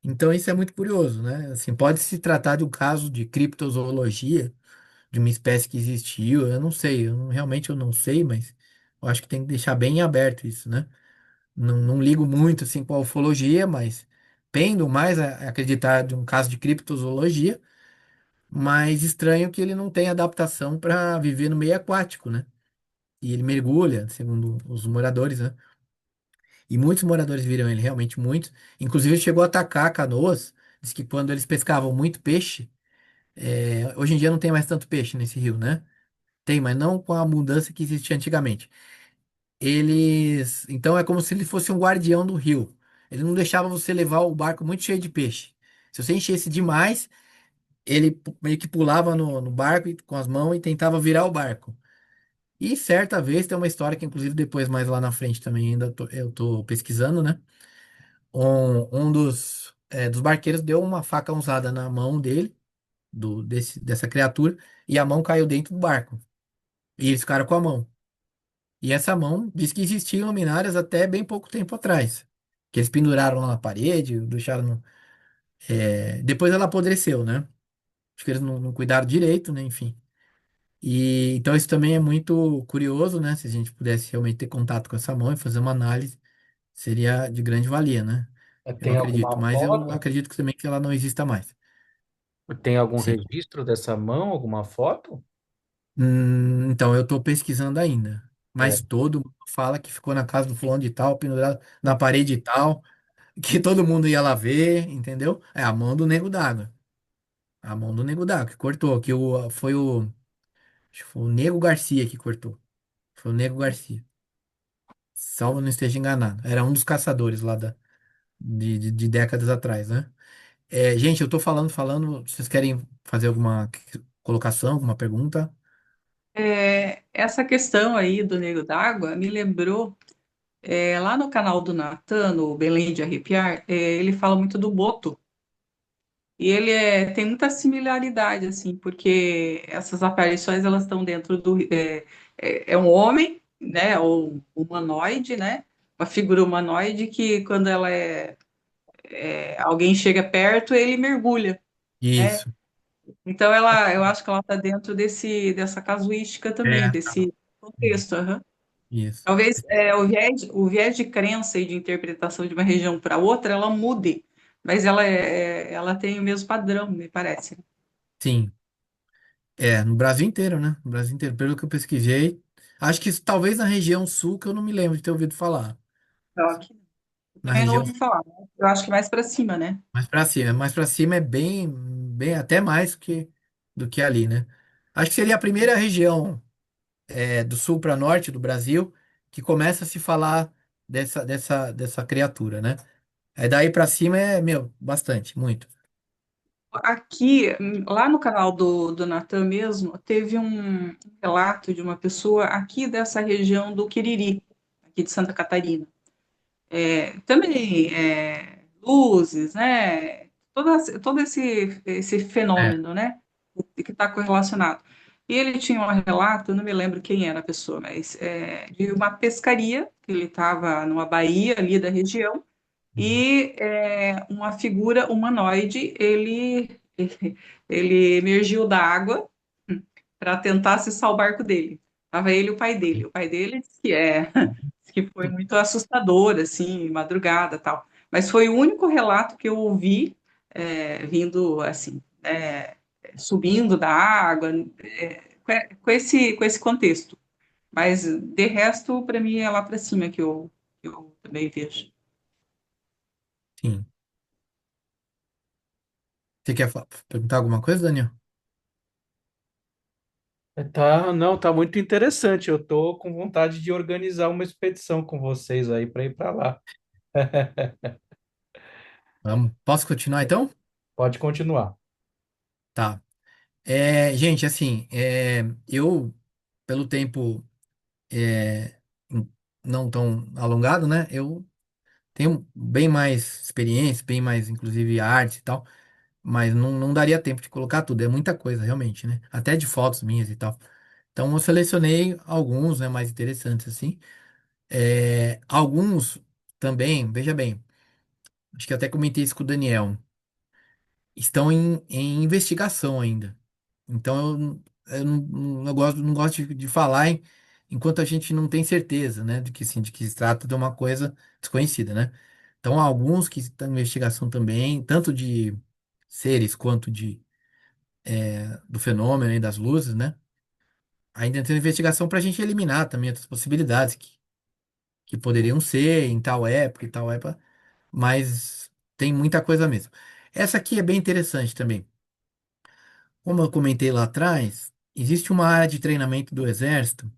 Então isso é muito curioso, né? Assim, pode se tratar de um caso de criptozoologia, de uma espécie que existiu, eu não sei, realmente eu não sei, mas eu acho que tem que deixar bem aberto isso, né? Não, não ligo muito assim com a ufologia, mas pendo mais a acreditar de um caso de criptozoologia, mas estranho que ele não tem adaptação para viver no meio aquático, né? E ele mergulha, segundo os moradores, né? E muitos moradores viram ele, realmente muitos. Inclusive, ele chegou a atacar canoas. Diz que quando eles pescavam muito peixe, hoje em dia não tem mais tanto peixe nesse rio, né? Tem, mas não com a abundância que existia antigamente. Então é como se ele fosse um guardião do rio. Ele não deixava você levar o barco muito cheio de peixe. Se você enchesse demais, ele meio que pulava no barco com as mãos e tentava virar o barco. E certa vez tem uma história que, inclusive, depois, mais lá na frente também, eu tô pesquisando, né? Um dos barqueiros deu uma faca usada na mão dele, dessa criatura, e a mão caiu dentro do barco. E eles ficaram com a mão. E essa mão diz que existiam luminárias até bem pouco tempo atrás. Que eles penduraram lá na parede, deixaram. Depois ela apodreceu, né? Acho que eles não cuidaram direito, né? Enfim. E então isso também é muito curioso, né? Se a gente pudesse realmente ter contato com essa mão e fazer uma análise, seria de grande valia, né? Eu Tem acredito, alguma mas eu foto? acredito que também que ela não exista mais. Tem algum Sim. registro dessa mão, alguma foto? Então, eu tô pesquisando ainda. É, Mas todo mundo fala que ficou na casa do fulano de tal, pendurado na parede de tal, que todo mundo ia lá ver, entendeu? É a mão do Nego d'Água. A mão do Nego d'Água que cortou, acho que foi o Nego Garcia que cortou. Foi o Nego Garcia. Salvo não esteja enganado. Era um dos caçadores lá de décadas atrás, né? Gente, eu tô falando. Vocês querem fazer alguma colocação, alguma pergunta? Essa questão aí do Nego d'Água me lembrou Lá no canal do Natan, no Belém de Arrepiar, ele fala muito do Boto. E ele tem muita similaridade, assim, porque essas aparições, elas estão dentro do... é um homem, né, ou humanoide, né? Uma figura humanoide que, quando alguém chega perto, ele mergulha, né? Isso. Então, eu acho que ela está dentro dessa casuística também, É, desse contexto. Aham. isso. Talvez o viés de crença e de interpretação de uma região para outra, ela mude, mas ela tem o mesmo padrão, me parece. Sim. É, no Brasil inteiro, né? No Brasil inteiro. Pelo que eu pesquisei, acho que isso, talvez na região sul, que eu não me lembro de ter ouvido falar. Então, aqui, eu Na também não região ouvi falar, né? Eu acho que mais para cima, né? mais pra cima é bem, até mais do que ali, né? Acho que seria a primeira região do sul para norte do Brasil que começa a se falar dessa criatura, né? Aí daí pra cima meu, bastante, muito. Aqui, lá no canal do Natan mesmo, teve um relato de uma pessoa aqui dessa região do Quiriri, aqui de Santa Catarina. Também luzes, né? Todo esse É. fenômeno, né? Que está correlacionado. E ele tinha um relato, eu não me lembro quem era a pessoa, mas de uma pescaria, que ele estava numa baía ali da região, Uhum. e uma figura humanoide, ele emergiu da água para tentar acessar o barco dele. Tava ele e o pai dele. O pai dele disse que foi muito assustador, assim, madrugada, tal. Mas foi o único relato que eu ouvi vindo, assim, subindo da água, com esse contexto. Mas de resto, para mim é lá para cima que eu também vejo. Sim. Você quer perguntar alguma coisa, Daniel? Tá, não, tá muito interessante. Eu tô com vontade de organizar uma expedição com vocês aí para ir para lá. Vamos. Posso continuar então? Pode continuar. Tá. Gente, assim, eu, pelo tempo é, não tão alongado, né? Eu tenho bem mais experiência, bem mais, inclusive, arte e tal, mas não daria tempo de colocar tudo, é muita coisa, realmente, né? Até de fotos minhas e tal. Então, eu selecionei alguns, né, mais interessantes, assim. Alguns também, veja bem, acho que até comentei isso com o Daniel, estão em investigação ainda. Então eu não gosto de falar enquanto a gente não tem certeza, né, de que se trata de uma coisa desconhecida, né? Então há alguns que estão em investigação também, tanto de seres quanto do fenômeno e das luzes, né? Ainda tem investigação para a gente eliminar também outras possibilidades que poderiam ser em tal época e tal época, mas tem muita coisa mesmo. Essa aqui é bem interessante também. Como eu comentei lá atrás, existe uma área de treinamento do Exército,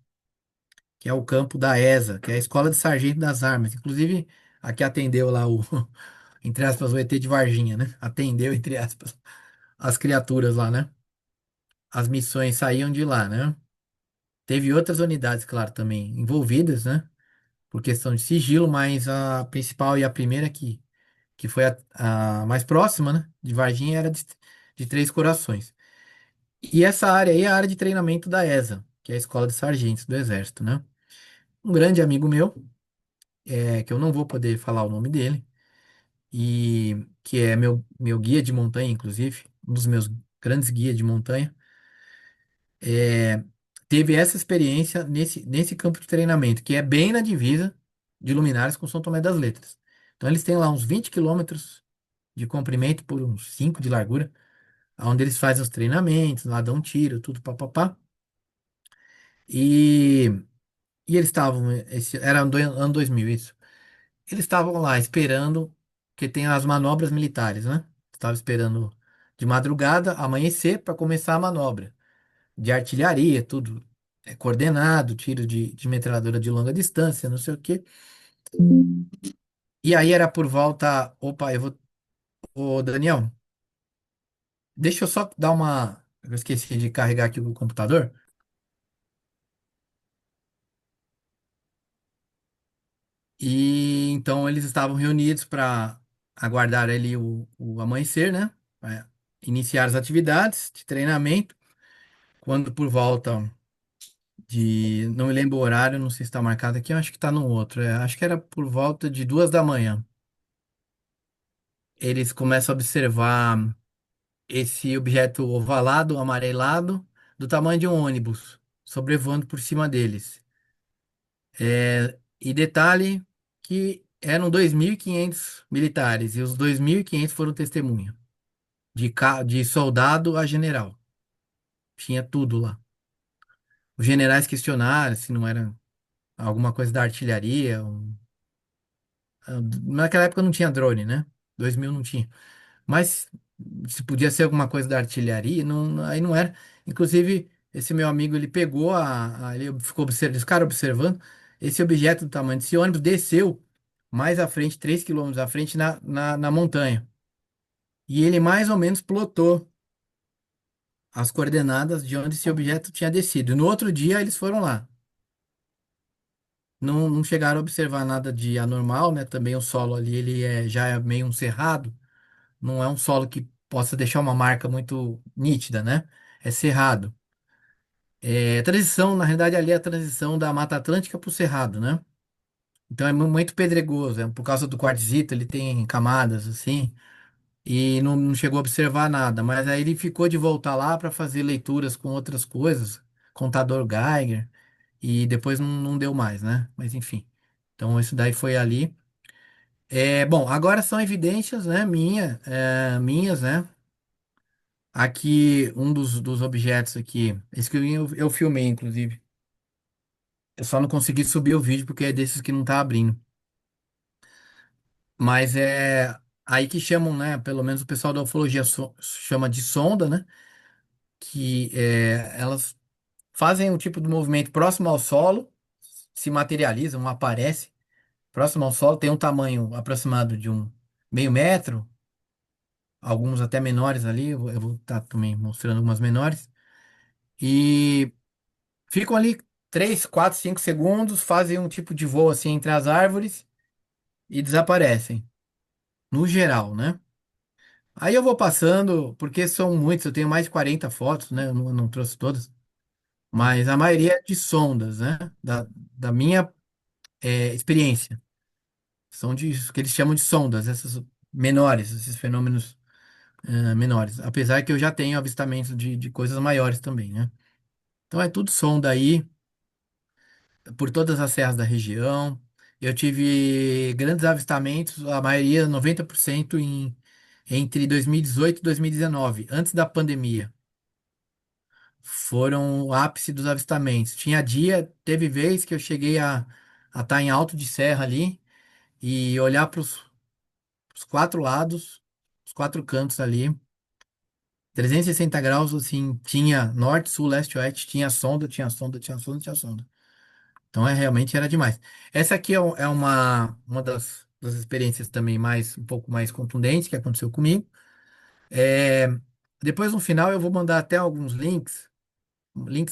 que é o campo da ESA, que é a Escola de Sargento das Armas. Inclusive, a que atendeu lá entre aspas, o ET de Varginha, né? Atendeu, entre aspas, as criaturas lá, né? As missões saíam de lá, né? Teve outras unidades, claro, também envolvidas, né? Por questão de sigilo, mas a principal e a primeira que foi a mais próxima, né? De Varginha era de Três Corações. E essa área aí é a área de treinamento da ESA, que é a Escola de Sargentos do Exército, né? Um grande amigo meu, que eu não vou poder falar o nome dele, e que é meu guia de montanha, inclusive, um dos meus grandes guias de montanha, é, teve essa experiência nesse campo de treinamento, que é bem na divisa de Luminárias com São Tomé das Letras. Então eles têm lá uns 20 quilômetros de comprimento por uns 5 de largura, onde eles fazem os treinamentos, lá dão tiro, tudo papapá. E, e eles estavam, era ano 2000 isso. Eles estavam lá esperando, que tem as manobras militares, né? Estavam esperando de madrugada amanhecer para começar a manobra de artilharia, tudo coordenado, tiro de metralhadora de longa distância, não sei o quê. E aí era por volta. Opa, eu vou. Ô, Daniel, deixa eu só dar uma. Eu esqueci de carregar aqui o computador. E então eles estavam reunidos para aguardar ali o amanhecer, né? Pra iniciar as atividades de treinamento. Quando por volta de, não me lembro o horário, não sei se está marcado aqui, eu acho que está no outro. Acho que era por volta de 2 da manhã. Eles começam a observar esse objeto ovalado, amarelado, do tamanho de um ônibus, sobrevoando por cima deles. E detalhe que eram 2.500 militares, e os 2.500 foram testemunha, de soldado a general. Tinha tudo lá. Os generais questionaram se não era alguma coisa da artilharia. Naquela época não tinha drone, né? 2000 não tinha. Mas se podia ser alguma coisa da artilharia, não, aí não era. Inclusive, esse meu amigo, ele pegou ele ficou observando, esse cara observando esse objeto do tamanho desse ônibus, desceu mais à frente, 3 quilômetros à frente, na montanha. E ele mais ou menos plotou as coordenadas de onde esse objeto tinha descido. E no outro dia, eles foram lá. Não chegaram a observar nada de anormal, né? Também o solo ali, já é meio um cerrado. Não é um solo que possa deixar uma marca muito nítida, né? É cerrado. É, a transição, na realidade, ali é a transição da Mata Atlântica para o Cerrado, né? Então é muito pedregoso, por causa do quartzito, ele tem camadas assim, e não chegou a observar nada, mas aí ele ficou de voltar lá para fazer leituras com outras coisas, contador Geiger, e depois não deu mais, né? Mas enfim, então isso daí foi ali. Bom, agora são evidências, né, minhas, né? Aqui, um dos objetos aqui, esse que eu filmei, inclusive. Eu só não consegui subir o vídeo porque é desses que não tá abrindo. Mas é aí que chamam, né? Pelo menos o pessoal da ufologia chama de sonda, né? Que elas fazem um tipo de movimento próximo ao solo, se materializam, aparece próximo ao solo, tem um tamanho aproximado de um meio metro, alguns até menores ali. Eu vou estar também mostrando algumas menores. E ficam ali 3, 4, 5 segundos, fazem um tipo de voo assim entre as árvores e desaparecem, no geral, né? Aí eu vou passando, porque são muitos, eu tenho mais de 40 fotos, né? Eu não trouxe todas, Hum. mas a maioria é de sondas, né? Da minha experiência. São de o que eles chamam de sondas, essas menores, esses fenômenos menores. Apesar que eu já tenho avistamento de coisas maiores também, né? Então é tudo sonda aí, por todas as serras da região. Eu tive grandes avistamentos, a maioria, 90% entre 2018 e 2019, antes da pandemia. Foram o ápice dos avistamentos. Tinha dia, teve vez que eu cheguei a estar em alto de serra ali e olhar para os 4 lados, os 4 cantos ali, 360 graus, assim, tinha norte, sul, leste, oeste, tinha sonda, tinha sonda, tinha sonda, tinha sonda. Então realmente era demais. Essa aqui é uma das experiências também um pouco mais contundentes que aconteceu comigo. É, depois no final eu vou mandar até alguns links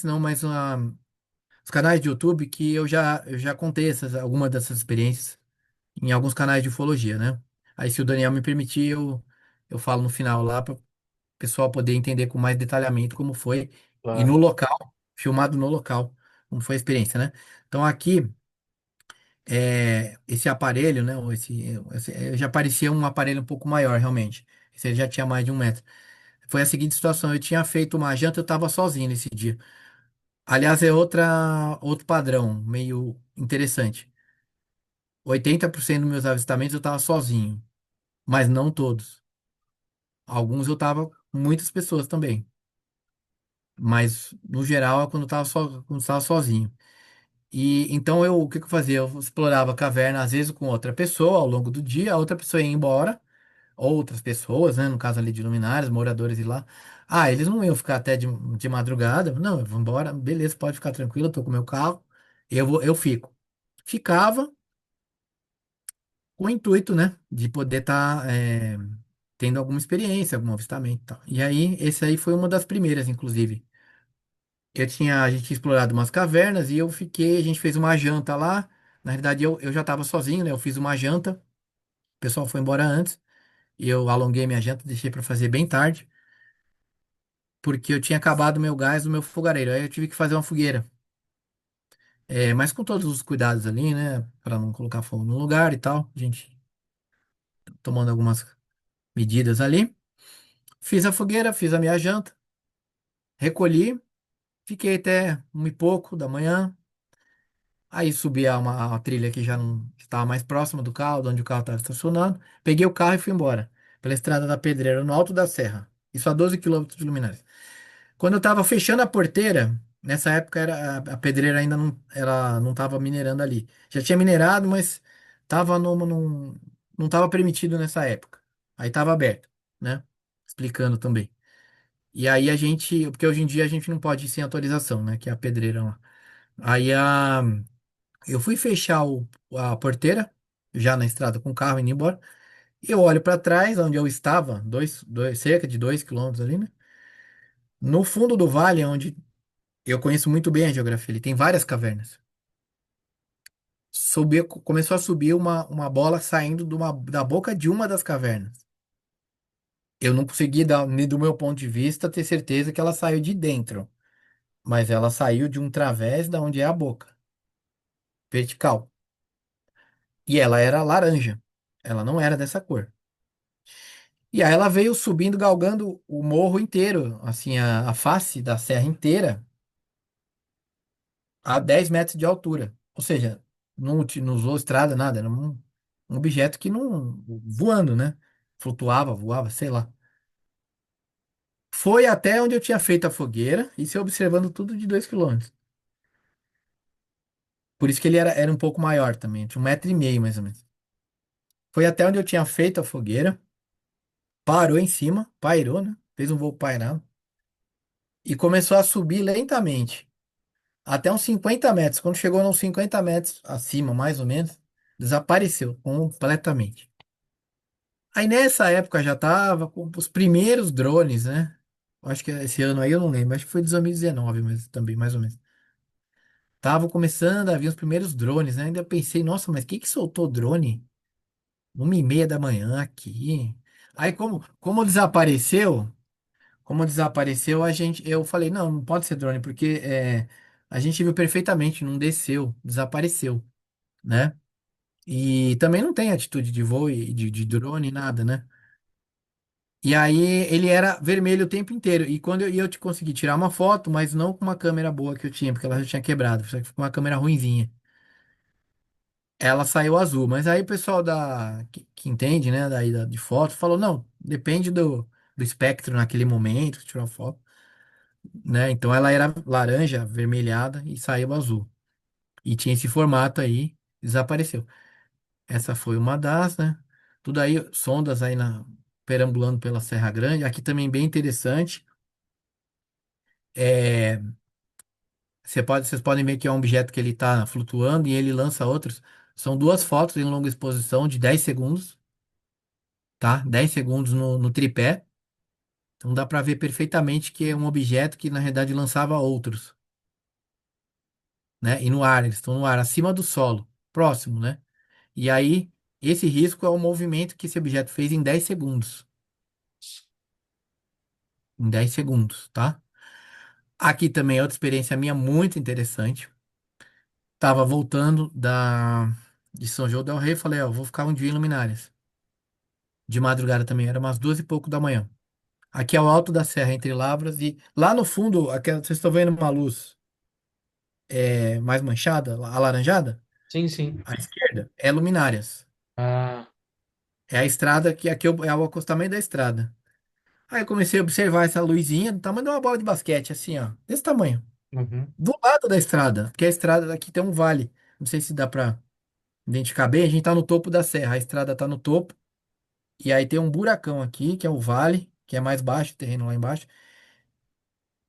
não, mas os canais de YouTube que eu já contei algumas dessas experiências em alguns canais de ufologia, né? Aí se o Daniel me permitir, eu falo no final lá para o pessoal poder entender com mais detalhamento como foi e no Claro. local, filmado no local, como foi a experiência, né? Então aqui esse aparelho, né? Já parecia um aparelho um pouco maior, realmente. Esse aí já tinha mais de 1 metro. Foi a seguinte situação: eu tinha feito uma janta, eu estava sozinho nesse dia. Aliás, é outro padrão, meio interessante. 80% dos meus avistamentos eu estava sozinho, mas não todos. Alguns eu estava com muitas pessoas também, mas no geral é quando eu estava sozinho. E então o que que eu fazia? Eu explorava a caverna, às vezes com outra pessoa ao longo do dia, a outra pessoa ia embora, outras pessoas, né? No caso ali de luminares, moradores e lá. Ah, eles não iam ficar até de madrugada. Não, eu vou embora, beleza, pode ficar tranquilo, eu tô com meu carro, eu fico. Ficava com o intuito, né? De poder estar tendo alguma experiência, algum avistamento e tal. E aí, esse aí foi uma das primeiras, inclusive. A gente tinha explorado umas cavernas e a gente fez uma janta lá. Na realidade, eu já estava sozinho, né? Eu fiz uma janta, o pessoal foi embora antes, e eu alonguei minha janta, deixei para fazer bem tarde, porque eu tinha acabado meu gás no meu fogareiro. Aí eu tive que fazer uma fogueira. Mas com todos os cuidados ali, né? Para não colocar fogo no lugar e tal. A gente tomando algumas medidas ali. Fiz a fogueira, fiz a minha janta, recolhi, fiquei até 1 e pouco da manhã. Aí subi uma trilha que já não estava mais próxima do carro, de onde o carro estava estacionando. Peguei o carro e fui embora. Pela estrada da Pedreira, no alto da serra. Isso a 12 quilômetros de Luminária. Quando eu estava fechando a porteira, nessa época a pedreira ainda não, ela não estava minerando ali. Já tinha minerado, mas tava não estava permitido nessa época. Aí estava aberto, né? Explicando também. E aí porque hoje em dia a gente não pode ir sem autorização, né? Que é a pedreira lá. Aí eu fui fechar a porteira, já na estrada com o carro indo embora. E eu olho para trás, onde eu estava, cerca de 2 quilômetros ali, né? No fundo do vale, onde eu conheço muito bem a geografia. Ele tem várias cavernas. Começou a subir uma bola saindo da boca de uma das cavernas. Eu não consegui nem do meu ponto de vista, ter certeza que ela saiu de dentro. Mas ela saiu de um través da onde é a boca, vertical. E ela era laranja. Ela não era dessa cor. E aí ela veio subindo, galgando o morro inteiro, assim, a face da serra inteira, a 10 metros de altura. Ou seja, não usou estrada, nada. Era um objeto que não. Voando, né? Flutuava, voava, sei lá. Foi até onde eu tinha feito a fogueira, e se observando tudo de 2 quilômetros. Por isso que ele era um pouco maior também, tinha 1,5 metro mais ou menos. Foi até onde eu tinha feito a fogueira, parou em cima, pairou, né? Fez um voo pairado e começou a subir lentamente, até uns 50 metros. Quando chegou nos 50 metros acima, mais ou menos, desapareceu completamente. Aí nessa época já tava com os primeiros drones, né? Eu acho que esse ano aí eu não lembro, acho que foi 2019, mas também mais ou menos. Tava começando a vir os primeiros drones, né? Ainda pensei, nossa, mas quem que soltou drone 1h30 da manhã aqui? Aí como desapareceu, eu falei, não pode ser drone, porque a gente viu perfeitamente, não desceu, desapareceu, né? E também não tem atitude de voo e de drone, nada, né? E aí ele era vermelho o tempo inteiro. E eu te consegui tirar uma foto, mas não com uma câmera boa que eu tinha, porque ela já tinha quebrado, só que ficou uma câmera ruinzinha. Ela saiu azul, mas aí o pessoal que entende, né, de foto, falou, não, depende do espectro naquele momento, que tirou a foto, né? Então ela era laranja, avermelhada e saiu azul. E tinha esse formato aí, desapareceu. Essa foi uma das, né? Tudo aí, sondas aí perambulando pela Serra Grande. Aqui também bem interessante. É, vocês podem ver que é um objeto que ele está flutuando e ele lança outros. São duas fotos em longa exposição de 10 segundos, tá? 10 segundos no tripé. Então dá para ver perfeitamente que é um objeto que na realidade lançava outros, né? E no ar, eles estão no ar, acima do solo, próximo, né? E aí, esse risco é o movimento que esse objeto fez em 10 segundos. Em 10 segundos, tá? Aqui também é outra experiência minha muito interessante. Tava voltando de São João del Rei, falei, ó, vou ficar um dia em Luminárias. De madrugada também, era umas 12 e pouco da manhã. Aqui é o alto da serra, entre Lavras, e lá no fundo, vocês estão vendo uma luz mais manchada, alaranjada? Sim, sim. À esquerda é Luminárias. Ah, É a estrada que aqui é o acostamento da estrada. Aí eu comecei a observar essa luzinha do tamanho de uma bola de basquete, assim, ó, desse tamanho. uhum. Do lado da estrada, porque a estrada daqui tem um vale. Não sei se dá pra identificar bem, a gente tá no topo da serra, a estrada tá no topo, e aí tem um buracão aqui, que é o vale, que é mais baixo, o terreno lá embaixo,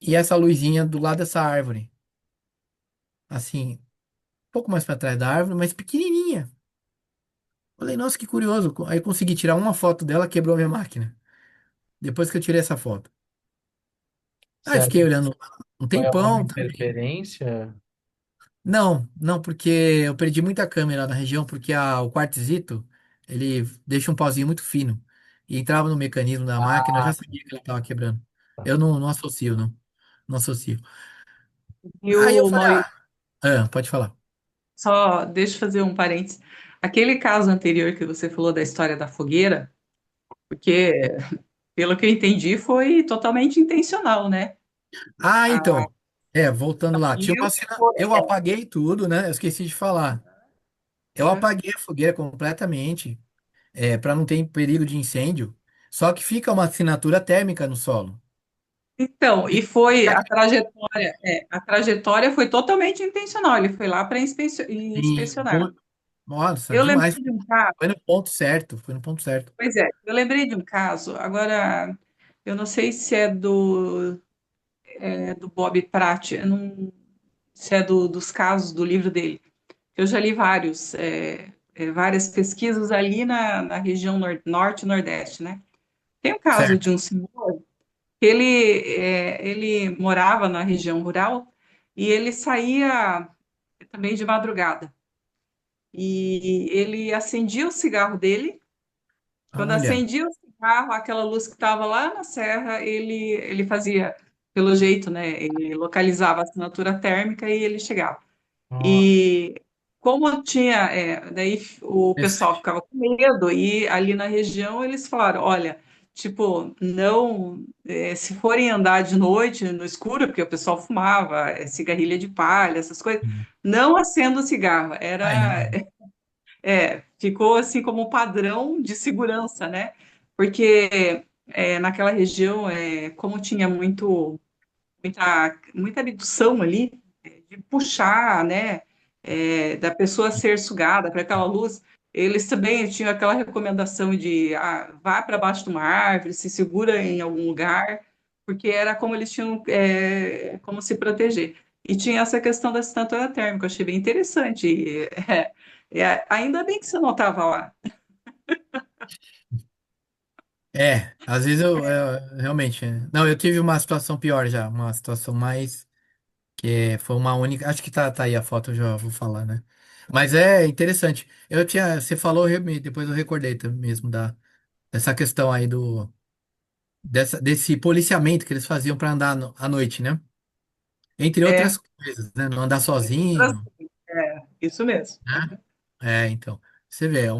e essa luzinha do lado dessa árvore, assim, um pouco mais pra trás da árvore, mas pequenininha. Falei, nossa, que curioso. Aí eu consegui tirar uma foto dela, quebrou a minha máquina. Depois que eu tirei essa foto. Aí Será fiquei que olhando um foi alguma tempão também. interferência? Não, não, porque eu perdi muita câmera na região, porque o quartzito, ele deixa um pauzinho muito fino. E entrava no mecanismo da máquina, eu já Ah, sabia que ela estava quebrando. tá. Eu não associo, não. Não associo. Aí eu Viu, falei, Maurício? pode falar. Só deixa eu fazer um parênteses. Aquele caso anterior que você falou da história da fogueira, porque, pelo que eu entendi, foi totalmente intencional, né? Ah, A então, voltando lá, tinha uma cena, eu apaguei tudo, né? Eu esqueci de falar. Eu apaguei a fogueira completamente, para não ter perigo de incêndio. Só que fica uma assinatura térmica no solo. Então, e Fica- foi fica- a trajetória foi totalmente intencional. Ele foi lá para inspecionar. Nossa, Eu lembrei demais. de um caso, Foi no ponto certo, foi no ponto certo. pois é, eu lembrei de um caso. Agora, eu não sei se é do Bob Pratt, eu não, se é dos casos do livro dele. Eu já li várias pesquisas ali na região norte e nordeste, né? Tem um caso Certo. de um senhor que ele morava na região rural e ele saía também de madrugada. E ele acendia o cigarro dele. Quando Olha, acendia o cigarro, aquela luz que estava lá na serra, ele fazia, pelo jeito, né? Ele localizava a assinatura térmica e ele chegava. Ó, E como tinha, daí o pessoal interessante. ficava com medo, e ali na região eles falaram: olha, tipo, não, se forem andar de noite no escuro, porque o pessoal fumava, cigarrilha de palha, essas coisas, Sim. não acenda o cigarro. Caramba. Ficou assim como um padrão de segurança, né? Porque naquela região, como tinha muita abdução ali, de puxar, né, da pessoa ser sugada para aquela luz, eles também tinham aquela recomendação de vá para baixo de uma árvore, se segura em algum lugar, porque era como eles tinham como se proteger. E tinha essa questão da assinatura térmica, eu achei bem interessante. Ainda bem que você não estava lá. Às vezes realmente. Não, eu tive uma situação pior já, uma situação mais foi uma única. Acho que tá aí a foto, eu já vou falar, né? Mas é interessante. Você falou, depois eu recordei mesmo dessa questão aí desse policiamento que eles faziam para andar à noite, né? Entre É, outras coisas, né? Não andar sozinho, isso mesmo. né? Então. Você vê, é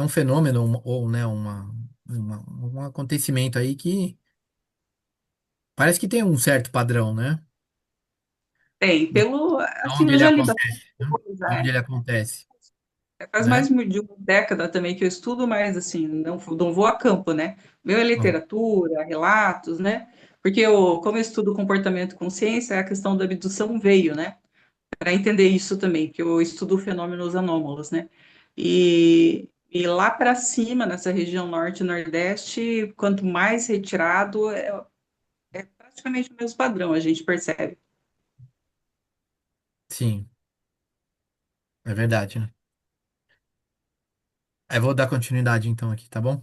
um fenômeno, ou, né, um acontecimento aí que parece que tem um certo padrão, né? Tem, De assim, onde eu ele já li bastante acontece, né? coisa. De onde ele acontece, Faz mais né? de uma década também que eu estudo, mas assim, não vou a campo, né? Meu é Bom, literatura, relatos, né? Porque como eu estudo comportamento com ciência, a questão da abdução veio, né? Para entender isso também, que eu estudo fenômenos anômalos, né? E lá para cima, nessa região norte e nordeste, quanto mais retirado, é praticamente o mesmo padrão, a gente percebe. sim, é verdade, né? Aí vou dar continuidade então aqui, tá bom?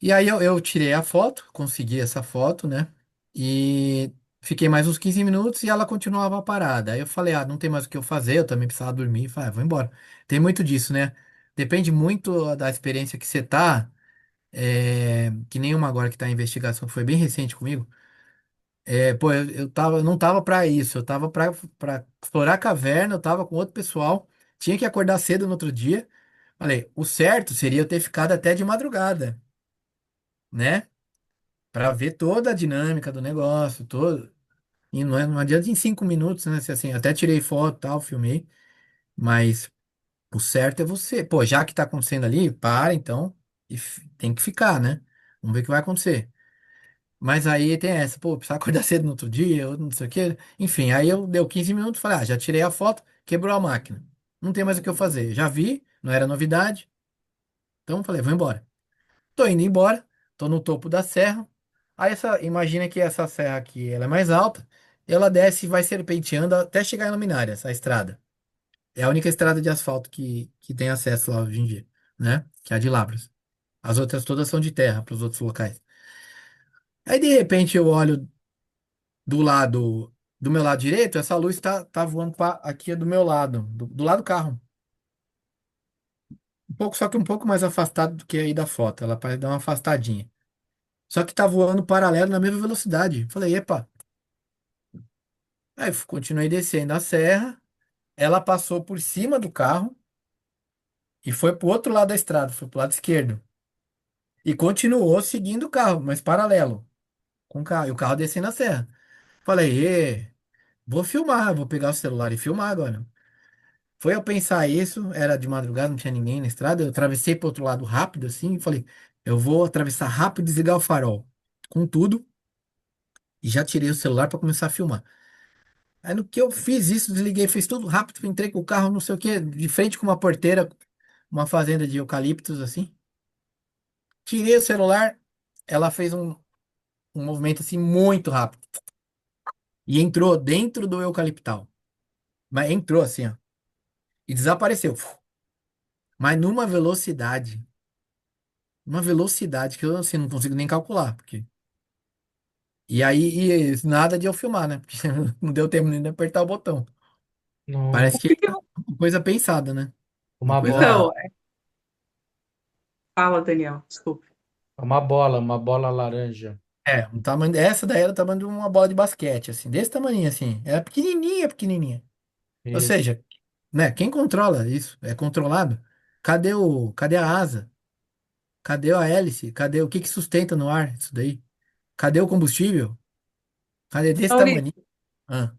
E aí eu tirei a foto, consegui essa foto, né? E fiquei mais uns 15 minutos e ela continuava parada. Aí eu falei, não tem mais o que eu fazer, eu também precisava dormir. Falei, vou embora. Tem muito disso, né? Depende muito da experiência que você tá. Que nem uma agora que tá em investigação, que foi bem recente comigo. Pô, eu não tava pra isso, eu tava pra explorar a caverna, eu tava com outro pessoal, tinha que acordar cedo no outro dia. Falei, o certo seria eu ter ficado até de madrugada, né? Pra ver toda a dinâmica do negócio, todo. E não adianta em 5 minutos, né? Se, assim, até tirei foto, e tal, filmei, mas o certo é você. Pô, já que tá acontecendo ali, para então, e tem que ficar, né? Vamos ver o que vai acontecer. Mas aí tem essa, pô, precisa acordar cedo no outro dia, eu não sei o quê. Enfim, aí eu deu 15 minutos, falei, já tirei a foto, quebrou a máquina. Não tem mais o que eu fazer. Já vi, não era novidade, então falei, vou embora. Tô indo embora, tô no topo da serra. Aí imagina que essa serra aqui, ela é mais alta, ela desce e vai serpenteando até chegar em Luminária, essa estrada. É a única estrada de asfalto que tem acesso lá hoje em dia, né? Que é a de Lavras. As outras todas são de terra para os outros locais. Aí de repente eu olho do lado, do meu lado direito, essa luz tá voando aqui do meu lado, do lado do carro. Um pouco, só que um pouco mais afastado do que aí da foto. Ela parece dar uma afastadinha. Só que tá voando paralelo na mesma velocidade. Falei, epa. Aí continuei descendo a serra. Ela passou por cima do carro e foi pro outro lado da estrada, foi pro lado esquerdo. E continuou seguindo o carro, mas paralelo com o carro. E o carro descendo a serra. Falei, vou filmar, vou pegar o celular e filmar agora. Foi eu pensar isso, era de madrugada, não tinha ninguém na estrada. Eu atravessei pro outro lado rápido, assim, e falei, eu vou atravessar rápido e desligar o farol. Com tudo, e já tirei o celular para começar a filmar. Aí no que eu fiz isso, desliguei, fiz tudo rápido, entrei com o carro, não sei o quê, de frente com uma porteira, uma fazenda de eucaliptos, assim. Tirei o celular, ela fez um movimento assim muito rápido e entrou dentro do eucaliptal. Mas entrou assim, ó, e desapareceu. Mas numa velocidade, uma velocidade que eu assim, não consigo nem calcular, porque e aí nada de eu filmar, né? Porque não deu tempo nem de apertar o botão. No, Parece que é uma coisa pensada, né? Uma uma coisa. bola, Então, fala, Daniel, desculpa. uma bola laranja. É, um tamanho, essa daí era o tamanho de uma bola de basquete, assim, desse tamanho, assim. Era pequenininha, pequenininha. Ou Isso. seja, né, quem controla isso? É controlado? Cadê a asa? Cadê a hélice? Cadê o que que sustenta no ar isso daí? Cadê o combustível? Cadê desse Maurício, tamanho? Ah,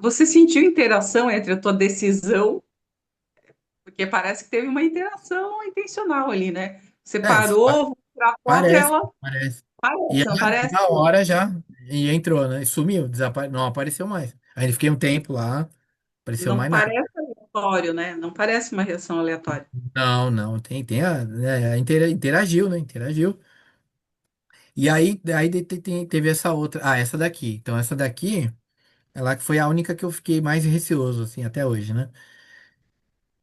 você sentiu interação entre a tua decisão, porque parece que teve uma interação intencional ali, né? Você é, parou para a foto e parece, ela parece. E parece, não ela, parece? na hora já, e entrou, né? E sumiu, não apareceu mais. Aí fiquei um tempo lá, apareceu Não mais nada. parece aleatório, né? Não parece uma reação aleatória. Não, não, tem interagiu, né? Interagiu. E aí teve essa outra. Ah, essa daqui. Então, essa daqui, ela que foi a única que eu fiquei mais receoso, assim, até hoje, né?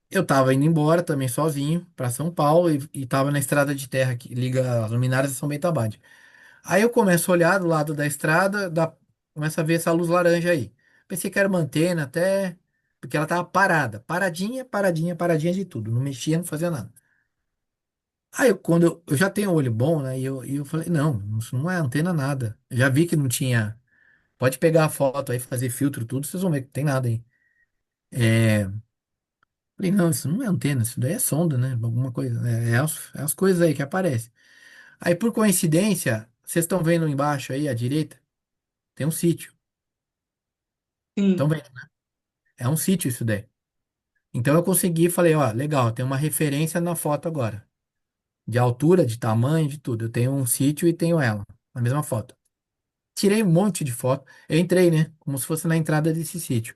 Eu tava indo embora também sozinho pra São Paulo e tava na estrada de terra que liga as luminárias de São Bento Abade. Aí eu começo a olhar do lado da estrada, começo a ver essa luz laranja aí. Pensei que era uma antena até, porque ela tava parada, paradinha, paradinha, paradinha de tudo. Não mexia, não fazia nada. Aí quando eu já tenho olho bom, né? E eu falei, não, isso não é antena nada. Eu já vi que não tinha. Pode pegar a foto aí, fazer filtro, tudo, vocês vão ver que não tem nada aí. É, falei, não, isso não é antena, isso daí é sonda, né? Alguma coisa. É as coisas aí que aparecem. Aí, por coincidência, vocês estão vendo embaixo aí, à direita, tem um sítio. Estão Sim, vendo? É um sítio isso daí. Então eu consegui, falei, ó, legal, tem uma referência na foto agora. De altura, de tamanho, de tudo. Eu tenho um sítio e tenho ela, na mesma foto. Tirei um monte de foto. Eu entrei, né? Como se fosse na entrada desse sítio.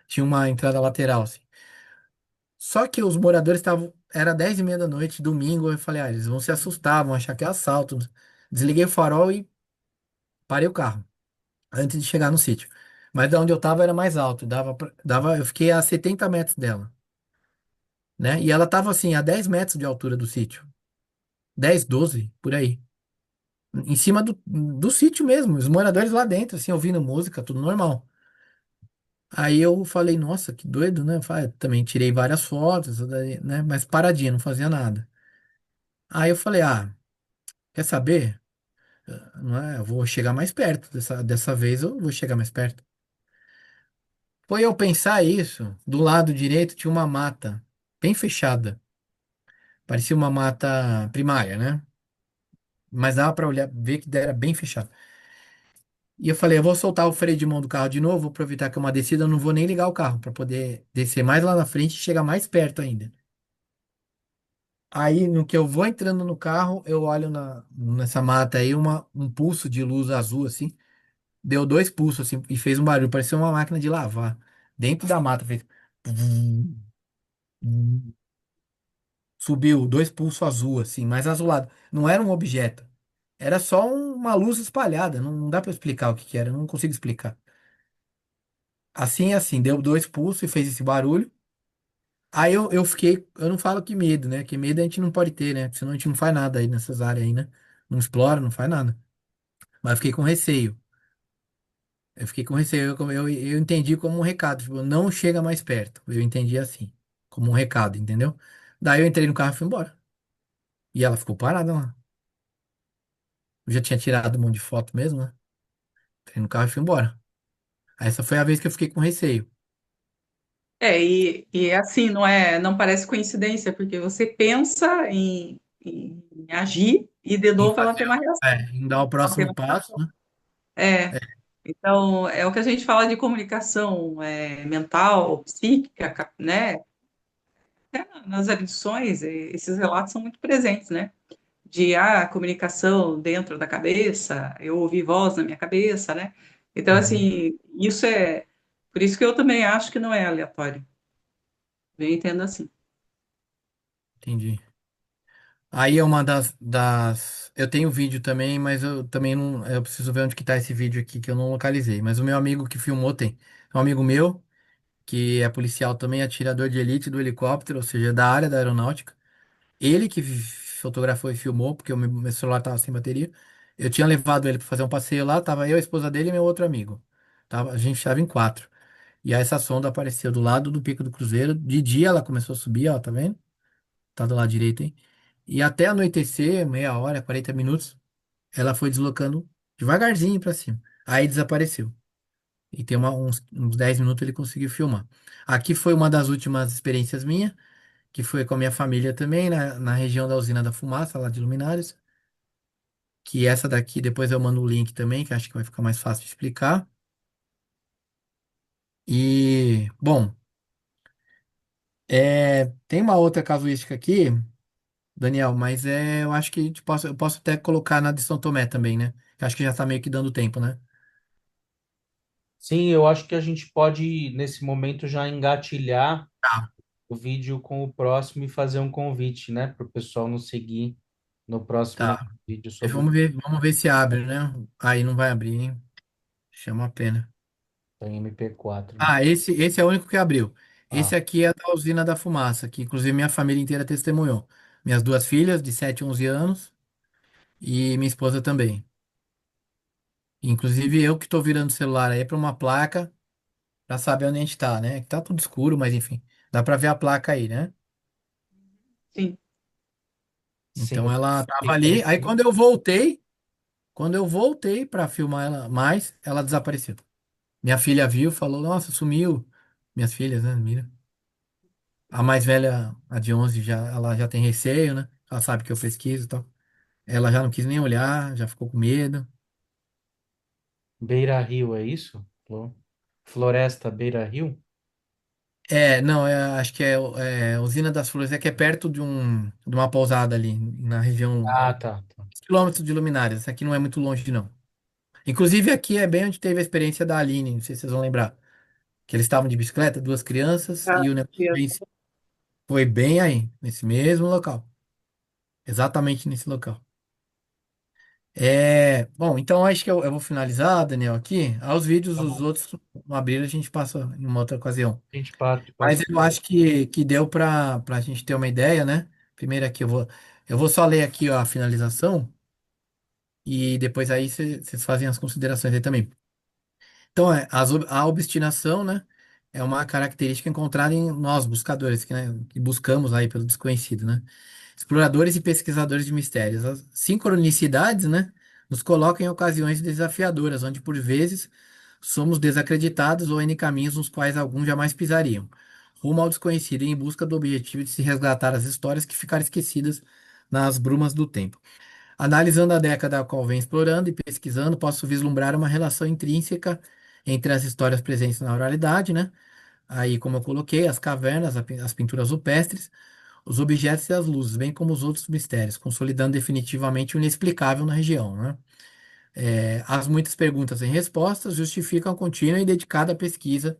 Tinha uma entrada lateral, assim. Só que os moradores estavam. Era 10h30 da noite, domingo. Eu falei, eles vão se assustar, vão achar que é assalto. Desliguei o farol e parei o carro antes de chegar no sítio. Mas da onde eu tava era mais alto. Eu fiquei a 70 metros dela, né? E ela tava assim, a 10 metros de altura do sítio. 10, 12, por aí. Em cima do sítio mesmo. Os moradores lá dentro, assim, ouvindo música, tudo normal. Aí eu falei, nossa, que doido, né? Também tirei várias fotos, né? Mas paradinha, não fazia nada. Aí eu falei, quer saber? Não é? Eu vou chegar mais perto. Dessa vez eu vou chegar mais perto. Foi eu pensar isso, do lado direito tinha uma mata, bem fechada. Parecia uma mata primária, né? Mas dava pra olhar, ver que era bem fechado. E eu falei, eu vou soltar o freio de mão do carro de novo, vou aproveitar que é uma descida, eu não vou nem ligar o carro, pra poder descer mais lá na frente e chegar mais perto ainda. Aí, no que eu vou entrando no carro, eu olho nessa mata aí, um pulso de luz azul, assim. Deu dois pulsos, assim, e fez um barulho, parecia uma máquina de lavar. Dentro da mata, fez. Subiu dois pulsos azul, assim, mais azulado. Não era um objeto. Era só uma luz espalhada. Não dá pra explicar o que que era, não consigo explicar. Assim, assim, deu dois pulsos e fez esse barulho. Aí eu fiquei, eu não falo que medo, né? Que medo a gente não pode ter, né? Senão a gente não faz nada aí nessas áreas aí, né? Não explora, não faz nada. Mas eu fiquei com receio. Eu fiquei com receio, eu entendi como um recado, tipo, não chega mais perto. Eu entendi assim, como um recado, entendeu? Daí eu entrei no carro e fui embora. E ela ficou parada lá. Eu já tinha tirado um monte de foto mesmo, né? Entrei no carro e fui embora. Essa foi a vez que eu fiquei com receio. E é assim, não parece coincidência, porque você pensa em agir e de Em novo ela fazer, tem uma reação. em dar o Ela tem próximo uma passo, reação. né? É, então, é o que a gente fala de comunicação mental, psíquica, né? Até nas edições, esses relatos são muito presentes, né? De comunicação dentro da cabeça, eu ouvi voz na minha cabeça, né? Então, Uhum, assim, isso é. Por isso que eu também acho que não é aleatório. Eu entendo assim. entendi. Aí é uma das. Eu tenho vídeo também, mas eu também não. Eu preciso ver onde que tá esse vídeo aqui que eu não localizei. Mas o meu amigo que filmou tem. É um amigo meu, que é policial também, atirador de elite do helicóptero, ou seja, da área da aeronáutica. Ele que fotografou e filmou, porque o meu celular tava sem bateria. Eu tinha levado ele para fazer um passeio lá, tava eu, a esposa dele e meu outro amigo. A gente estava em quatro. E aí essa sonda apareceu do lado do Pico do Cruzeiro. De dia ela começou a subir, ó, tá vendo? Tá do lado direito, hein? E até anoitecer, meia hora, 40 minutos, ela foi deslocando devagarzinho para cima. Aí desapareceu. E tem uns 10 minutos ele conseguiu filmar. Aqui foi uma das últimas experiências minha, que foi com a minha família também, na região da Usina da Fumaça, lá de Luminários. Que essa daqui, depois eu mando o link também, que acho que vai ficar mais fácil de explicar. E, bom, tem uma outra casuística aqui, Daniel, mas eu acho que eu posso até colocar na de São Tomé também, né? Que acho que já tá meio que dando tempo, né? Sim, eu acho que a gente pode, nesse momento, já engatilhar Tá. o vídeo com o próximo e fazer um convite, né, para o pessoal nos seguir no próximo Tá. vídeo sobre Vamos ver se abre, né? Aí não vai abrir, hein? Chama a pena. o MP4, né? Ah, esse é o único que abriu. Ah, Esse aqui é da Usina da Fumaça, que inclusive minha família inteira testemunhou. Minhas duas filhas, de 7 e 11 anos, e minha esposa também. Inclusive eu que tô virando o celular aí para uma placa pra saber onde a gente tá, né? Que tá tudo escuro, mas enfim, dá pra ver a placa aí, né? Sim. sim, Então ela tava ali. Aí reconheci. quando eu voltei pra filmar ela mais, ela desapareceu. Minha filha viu, falou: "Nossa, sumiu". Minhas filhas, né? Mira. A mais velha, a de 11 ela já tem receio, né? Ela sabe que eu pesquiso e tal. Ela já não quis nem olhar, já ficou com medo. Beira Rio, é isso? Floresta Beira Rio? Não, acho que Usina das Flores, é que é perto de uma pousada ali, na região Ah, tá, tá. quilômetros de Luminárias. Essa aqui não é muito longe, não. Inclusive, aqui é bem onde teve a experiência da Aline, não sei se vocês vão lembrar. Que eles estavam de bicicleta, duas crianças, Ah, e o negócio eu- foi bem aí, nesse mesmo local. Exatamente nesse local. Bom, então acho que eu vou finalizar, Daniel, aqui. Aos vídeos, Tá os bom. outros não abrir, a gente passa em uma outra ocasião. A gente parte, Mas passa. eu acho que deu para a gente ter uma ideia, né? Primeiro aqui eu vou só ler aqui ó, a finalização e depois aí vocês fazem as considerações aí também. Então, a obstinação, né, é uma característica encontrada em nós, buscadores, que buscamos aí pelo desconhecido, né? Exploradores e pesquisadores de mistérios. As sincronicidades, né, nos colocam em ocasiões desafiadoras, onde por vezes somos desacreditados ou em caminhos nos quais alguns jamais pisariam, rumo ao desconhecido e em busca do objetivo de se resgatar as histórias que ficaram esquecidas nas brumas do tempo. Analisando a década a qual venho explorando e pesquisando, posso vislumbrar uma relação intrínseca entre as histórias presentes na oralidade, né? Aí, como eu coloquei, as cavernas, as pinturas rupestres, os objetos e as luzes, bem como os outros mistérios, consolidando definitivamente o inexplicável na região, né? As muitas perguntas sem respostas justificam a contínua e dedicada pesquisa,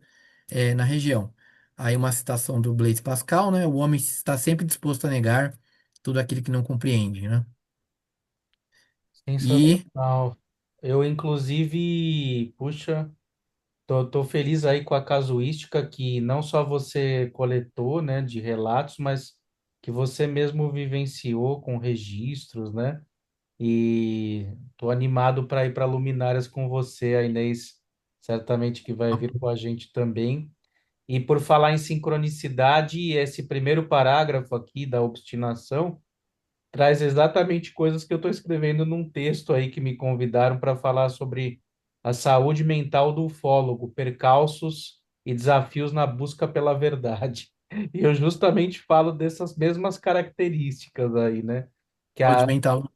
na região. Aí uma citação do Blaise Pascal, né? O homem está sempre disposto a negar tudo aquilo que não compreende, né? E Sensacional. Eu, inclusive, puxa, tô feliz aí com a casuística que não só você coletou, né, de relatos, mas que você mesmo vivenciou com registros, né? E tô animado para ir para Luminárias com você, a Inês. certamente que vai vir com a gente também. E por falar em sincronicidade, esse primeiro parágrafo aqui da obstinação traz exatamente coisas que eu estou escrevendo num texto aí que me convidaram para falar sobre a saúde mental do ufólogo, percalços e desafios na busca pela verdade. E eu justamente falo dessas mesmas características aí, né? Que Saúde a mental.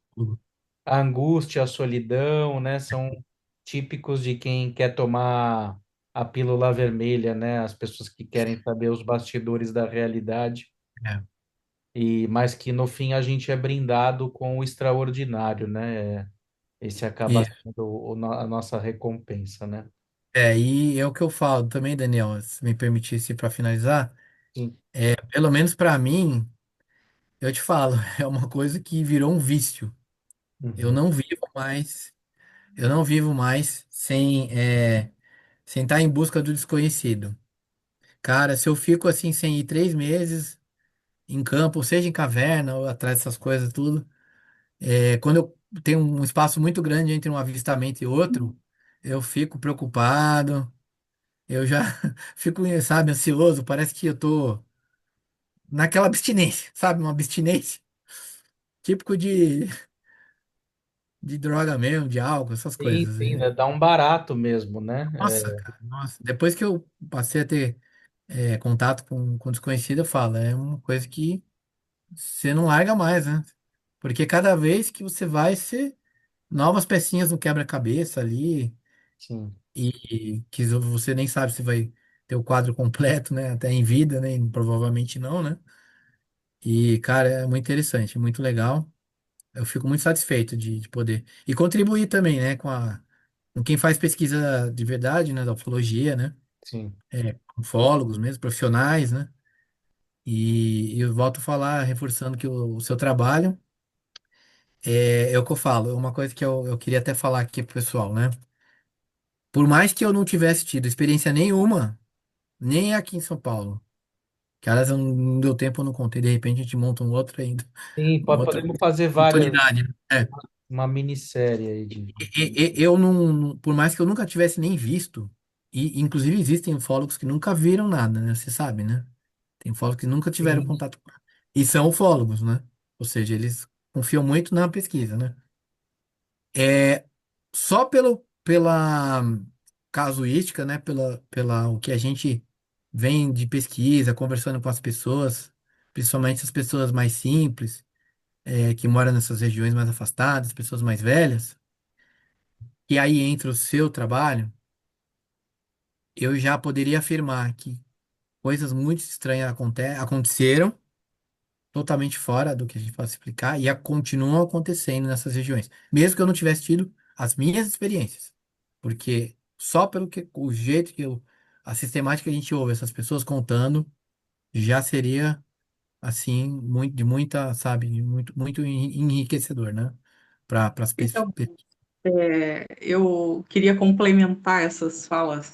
a angústia, a solidão, né, são típicos de quem quer tomar a pílula vermelha, né, as pessoas que querem saber os bastidores da realidade É, e mas que no fim a gente é brindado com o extraordinário, né? Esse acaba e, sendo a nossa recompensa, né? e é o que eu falo também, Daniel, se me permitisse para finalizar, Sim. pelo menos para mim, eu te falo, é uma coisa que virou um vício. Eu Uhum. não vivo mais, eu não vivo mais sem estar em busca do desconhecido. Cara, se eu fico assim sem ir 3 meses em campo, seja em caverna ou atrás dessas coisas tudo, quando eu tenho um espaço muito grande entre um avistamento e outro, eu fico preocupado, eu já fico, sabe, ansioso, parece que eu tô naquela abstinência, sabe, uma abstinência típico de droga mesmo, de álcool, essas Sim, coisas. sim, né? Dá um barato mesmo, né? Nossa, cara, nossa, depois que eu passei a ter contato com desconhecido, eu falo, é uma coisa que você não larga mais, né? Porque cada vez que você vai, você novas pecinhas no quebra-cabeça ali Sim, e que você nem sabe se vai ter o quadro completo, né? Até em vida, né? E provavelmente não, né? E, cara, é muito interessante, muito legal. Eu fico muito satisfeito de poder. E contribuir também, né? Com quem faz pesquisa de verdade, né? Da ufologia, né? sim. Ufólogos mesmo, profissionais, né? E eu volto a falar, reforçando que o seu trabalho é o que eu falo, é uma coisa que eu queria até falar aqui pro pessoal, né? Por mais que eu não tivesse tido experiência nenhuma, nem aqui em São Paulo, que aliás não deu tempo, eu não contei, de repente a gente monta um outro ainda, Sim, uma outra podemos fazer várias, oportunidade, né? uma minissérie aí de. Eu não, por mais que eu nunca tivesse nem visto, e inclusive existem ufólogos que nunca viram nada, né? Você sabe, né? Tem ufólogos que nunca tiveram Sim, contato com. E são ufólogos, né? Ou seja, eles confiam muito na pesquisa, né? É só pela casuística, né? Pela o que a gente vem de pesquisa, conversando com as pessoas, principalmente as pessoas mais simples, que moram nessas regiões mais afastadas, pessoas mais velhas, e aí entra o seu trabalho, eu já poderia afirmar que coisas muito estranhas aconteceram totalmente fora do que a gente pode explicar e continuam acontecendo nessas regiões, mesmo que eu não tivesse tido as minhas experiências, porque só pelo que o jeito a sistemática que a gente ouve essas pessoas contando já seria assim muito de muita, sabe, de muito muito enriquecedor, né, para as Então, eu queria complementar essas falas,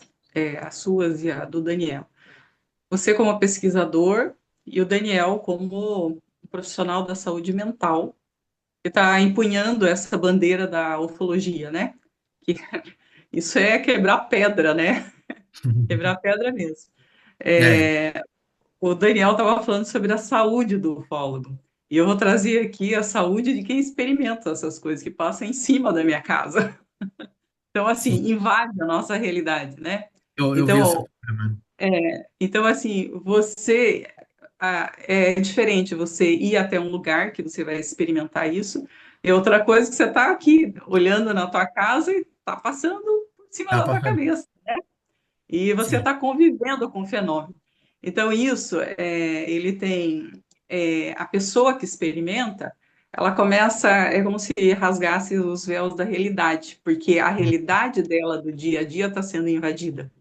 as suas e a do Daniel. Você como pesquisador e o Daniel como profissional da saúde mental, que está empunhando essa bandeira da ufologia, né? Que isso é quebrar pedra, né? Quebrar pedra mesmo. É, O Daniel estava falando sobre a saúde do ufólogo. E eu vou trazer aqui a saúde de quem experimenta essas coisas, que passa em cima da minha casa. Então, assim, sim, invade a nossa realidade, né? eu vi o seu Então, programa. assim, é diferente você ir até um lugar que você vai experimentar isso, e outra coisa que você está aqui olhando na tua casa e está passando por cima Tá da tua passando. cabeça, e você Sim, está convivendo com o fenômeno. Então, isso, ele tem, a pessoa que experimenta, ela começa, é como se rasgasse os véus da realidade, porque a realidade dela do dia a dia está sendo invadida.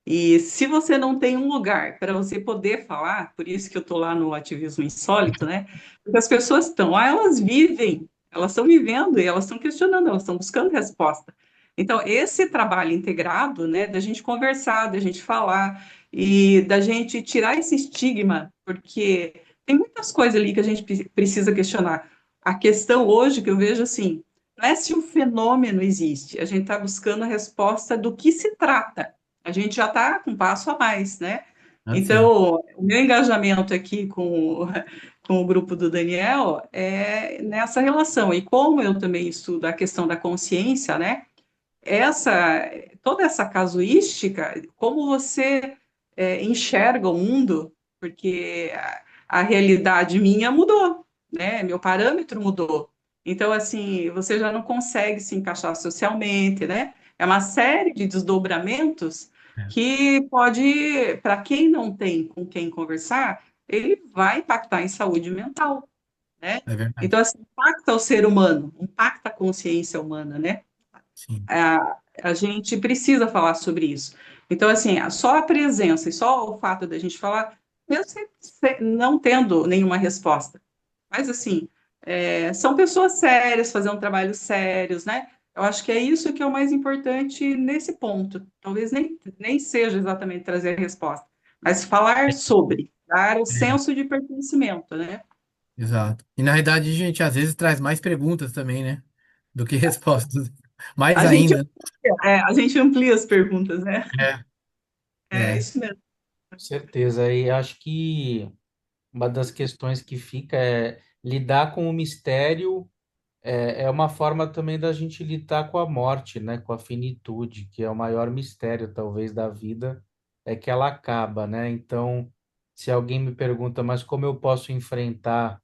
E se você não tem um lugar para você poder falar, por isso que eu estou lá no ativismo insólito, né? Porque as pessoas estão lá, elas vivem, elas estão vivendo e elas estão questionando, elas estão buscando resposta. Então, esse trabalho integrado, né, da gente conversar, da gente falar e da gente tirar esse estigma, porque tem muitas coisas ali que a gente precisa questionar. A questão hoje que eu vejo assim, não é se o fenômeno existe, a gente está buscando a resposta do que se trata. A gente já está com um passo a mais, né? Assim, Então, o meu engajamento aqui com o grupo do Daniel é nessa relação. E como eu também estudo a questão da consciência, né? Essa, toda essa casuística, como você enxerga o mundo, porque a realidade minha mudou, né? Meu parâmetro mudou. Então, assim, você já não consegue se encaixar socialmente, né? É uma série de desdobramentos é, que pode, para quem não tem com quem conversar, ele vai impactar em saúde mental, né? é verdade. Então, assim, impacta o ser humano, impacta a consciência humana, né? Sim, A gente precisa falar sobre isso. Então, assim, só a presença e só o fato da gente falar, mesmo não tendo nenhuma resposta, mas, assim, são pessoas sérias, fazendo trabalhos sérios, né? Eu acho que é isso que é o mais importante nesse ponto. Talvez nem seja exatamente trazer a resposta, mas falar sobre, dar o é, senso de pertencimento, né? exato. E na verdade, a gente às vezes traz mais perguntas também, né? Do que respostas. Mais A gente, ainda. a gente amplia as perguntas, né? É, É é, isso mesmo. Com certeza. E acho que uma das questões que fica é lidar com o mistério é uma forma também da gente lidar com a morte, né? Com a finitude, que é o maior mistério, talvez, da vida, é que ela acaba, né? Então, se alguém me pergunta, mas como eu posso enfrentar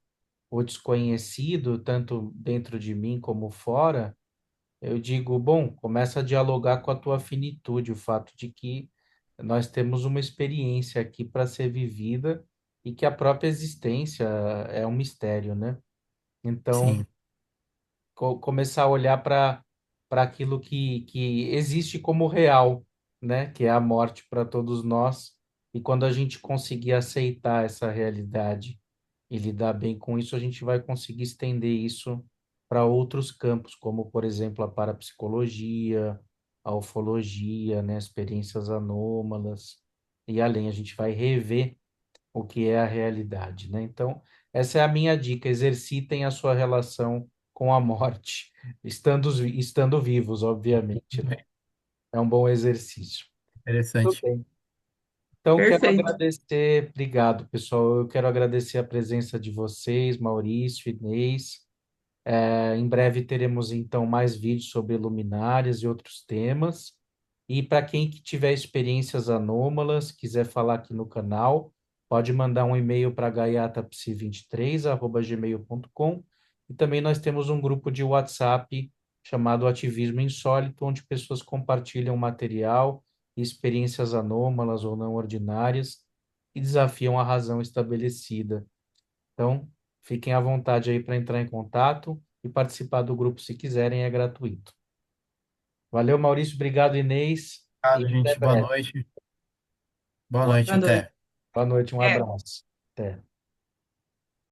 o desconhecido, tanto dentro de mim como fora, eu digo, bom, começa a dialogar com a tua finitude, o fato de que nós temos uma experiência aqui para ser vivida e que a própria existência é um mistério, né? Então, sim, começar a olhar para aquilo que existe como real, né? Que é a morte para todos nós. E quando a gente conseguir aceitar essa realidade e lidar bem com isso, a gente vai conseguir estender isso para outros campos, como, por exemplo, a parapsicologia, a ufologia, né? Experiências anômalas. E além, a gente vai rever o que é a realidade, né? Então, essa é a minha dica: exercitem a sua relação com a morte, estando vivos, obviamente, né? É um bom exercício. Tudo interessante. bem. Então, quero Perfeito. agradecer, obrigado, pessoal. Eu quero agradecer a presença de vocês, Maurício, Inês. Em breve teremos então mais vídeos sobre luminárias e outros temas. E para quem que tiver experiências anômalas, quiser falar aqui no canal, pode mandar um e-mail para gaiatapsi23@gmail.com. E também nós temos um grupo de WhatsApp chamado Ativismo Insólito, onde pessoas compartilham material e experiências anômalas ou não ordinárias e desafiam a razão estabelecida. Então, fiquem à vontade aí para entrar em contato e participar do grupo se quiserem, é gratuito. Valeu, Maurício, obrigado, Inês, e Obrigado, até gente. Boa breve. noite. Boa Boa noite, Boa noite. até. boa noite, um É, abraço. Até.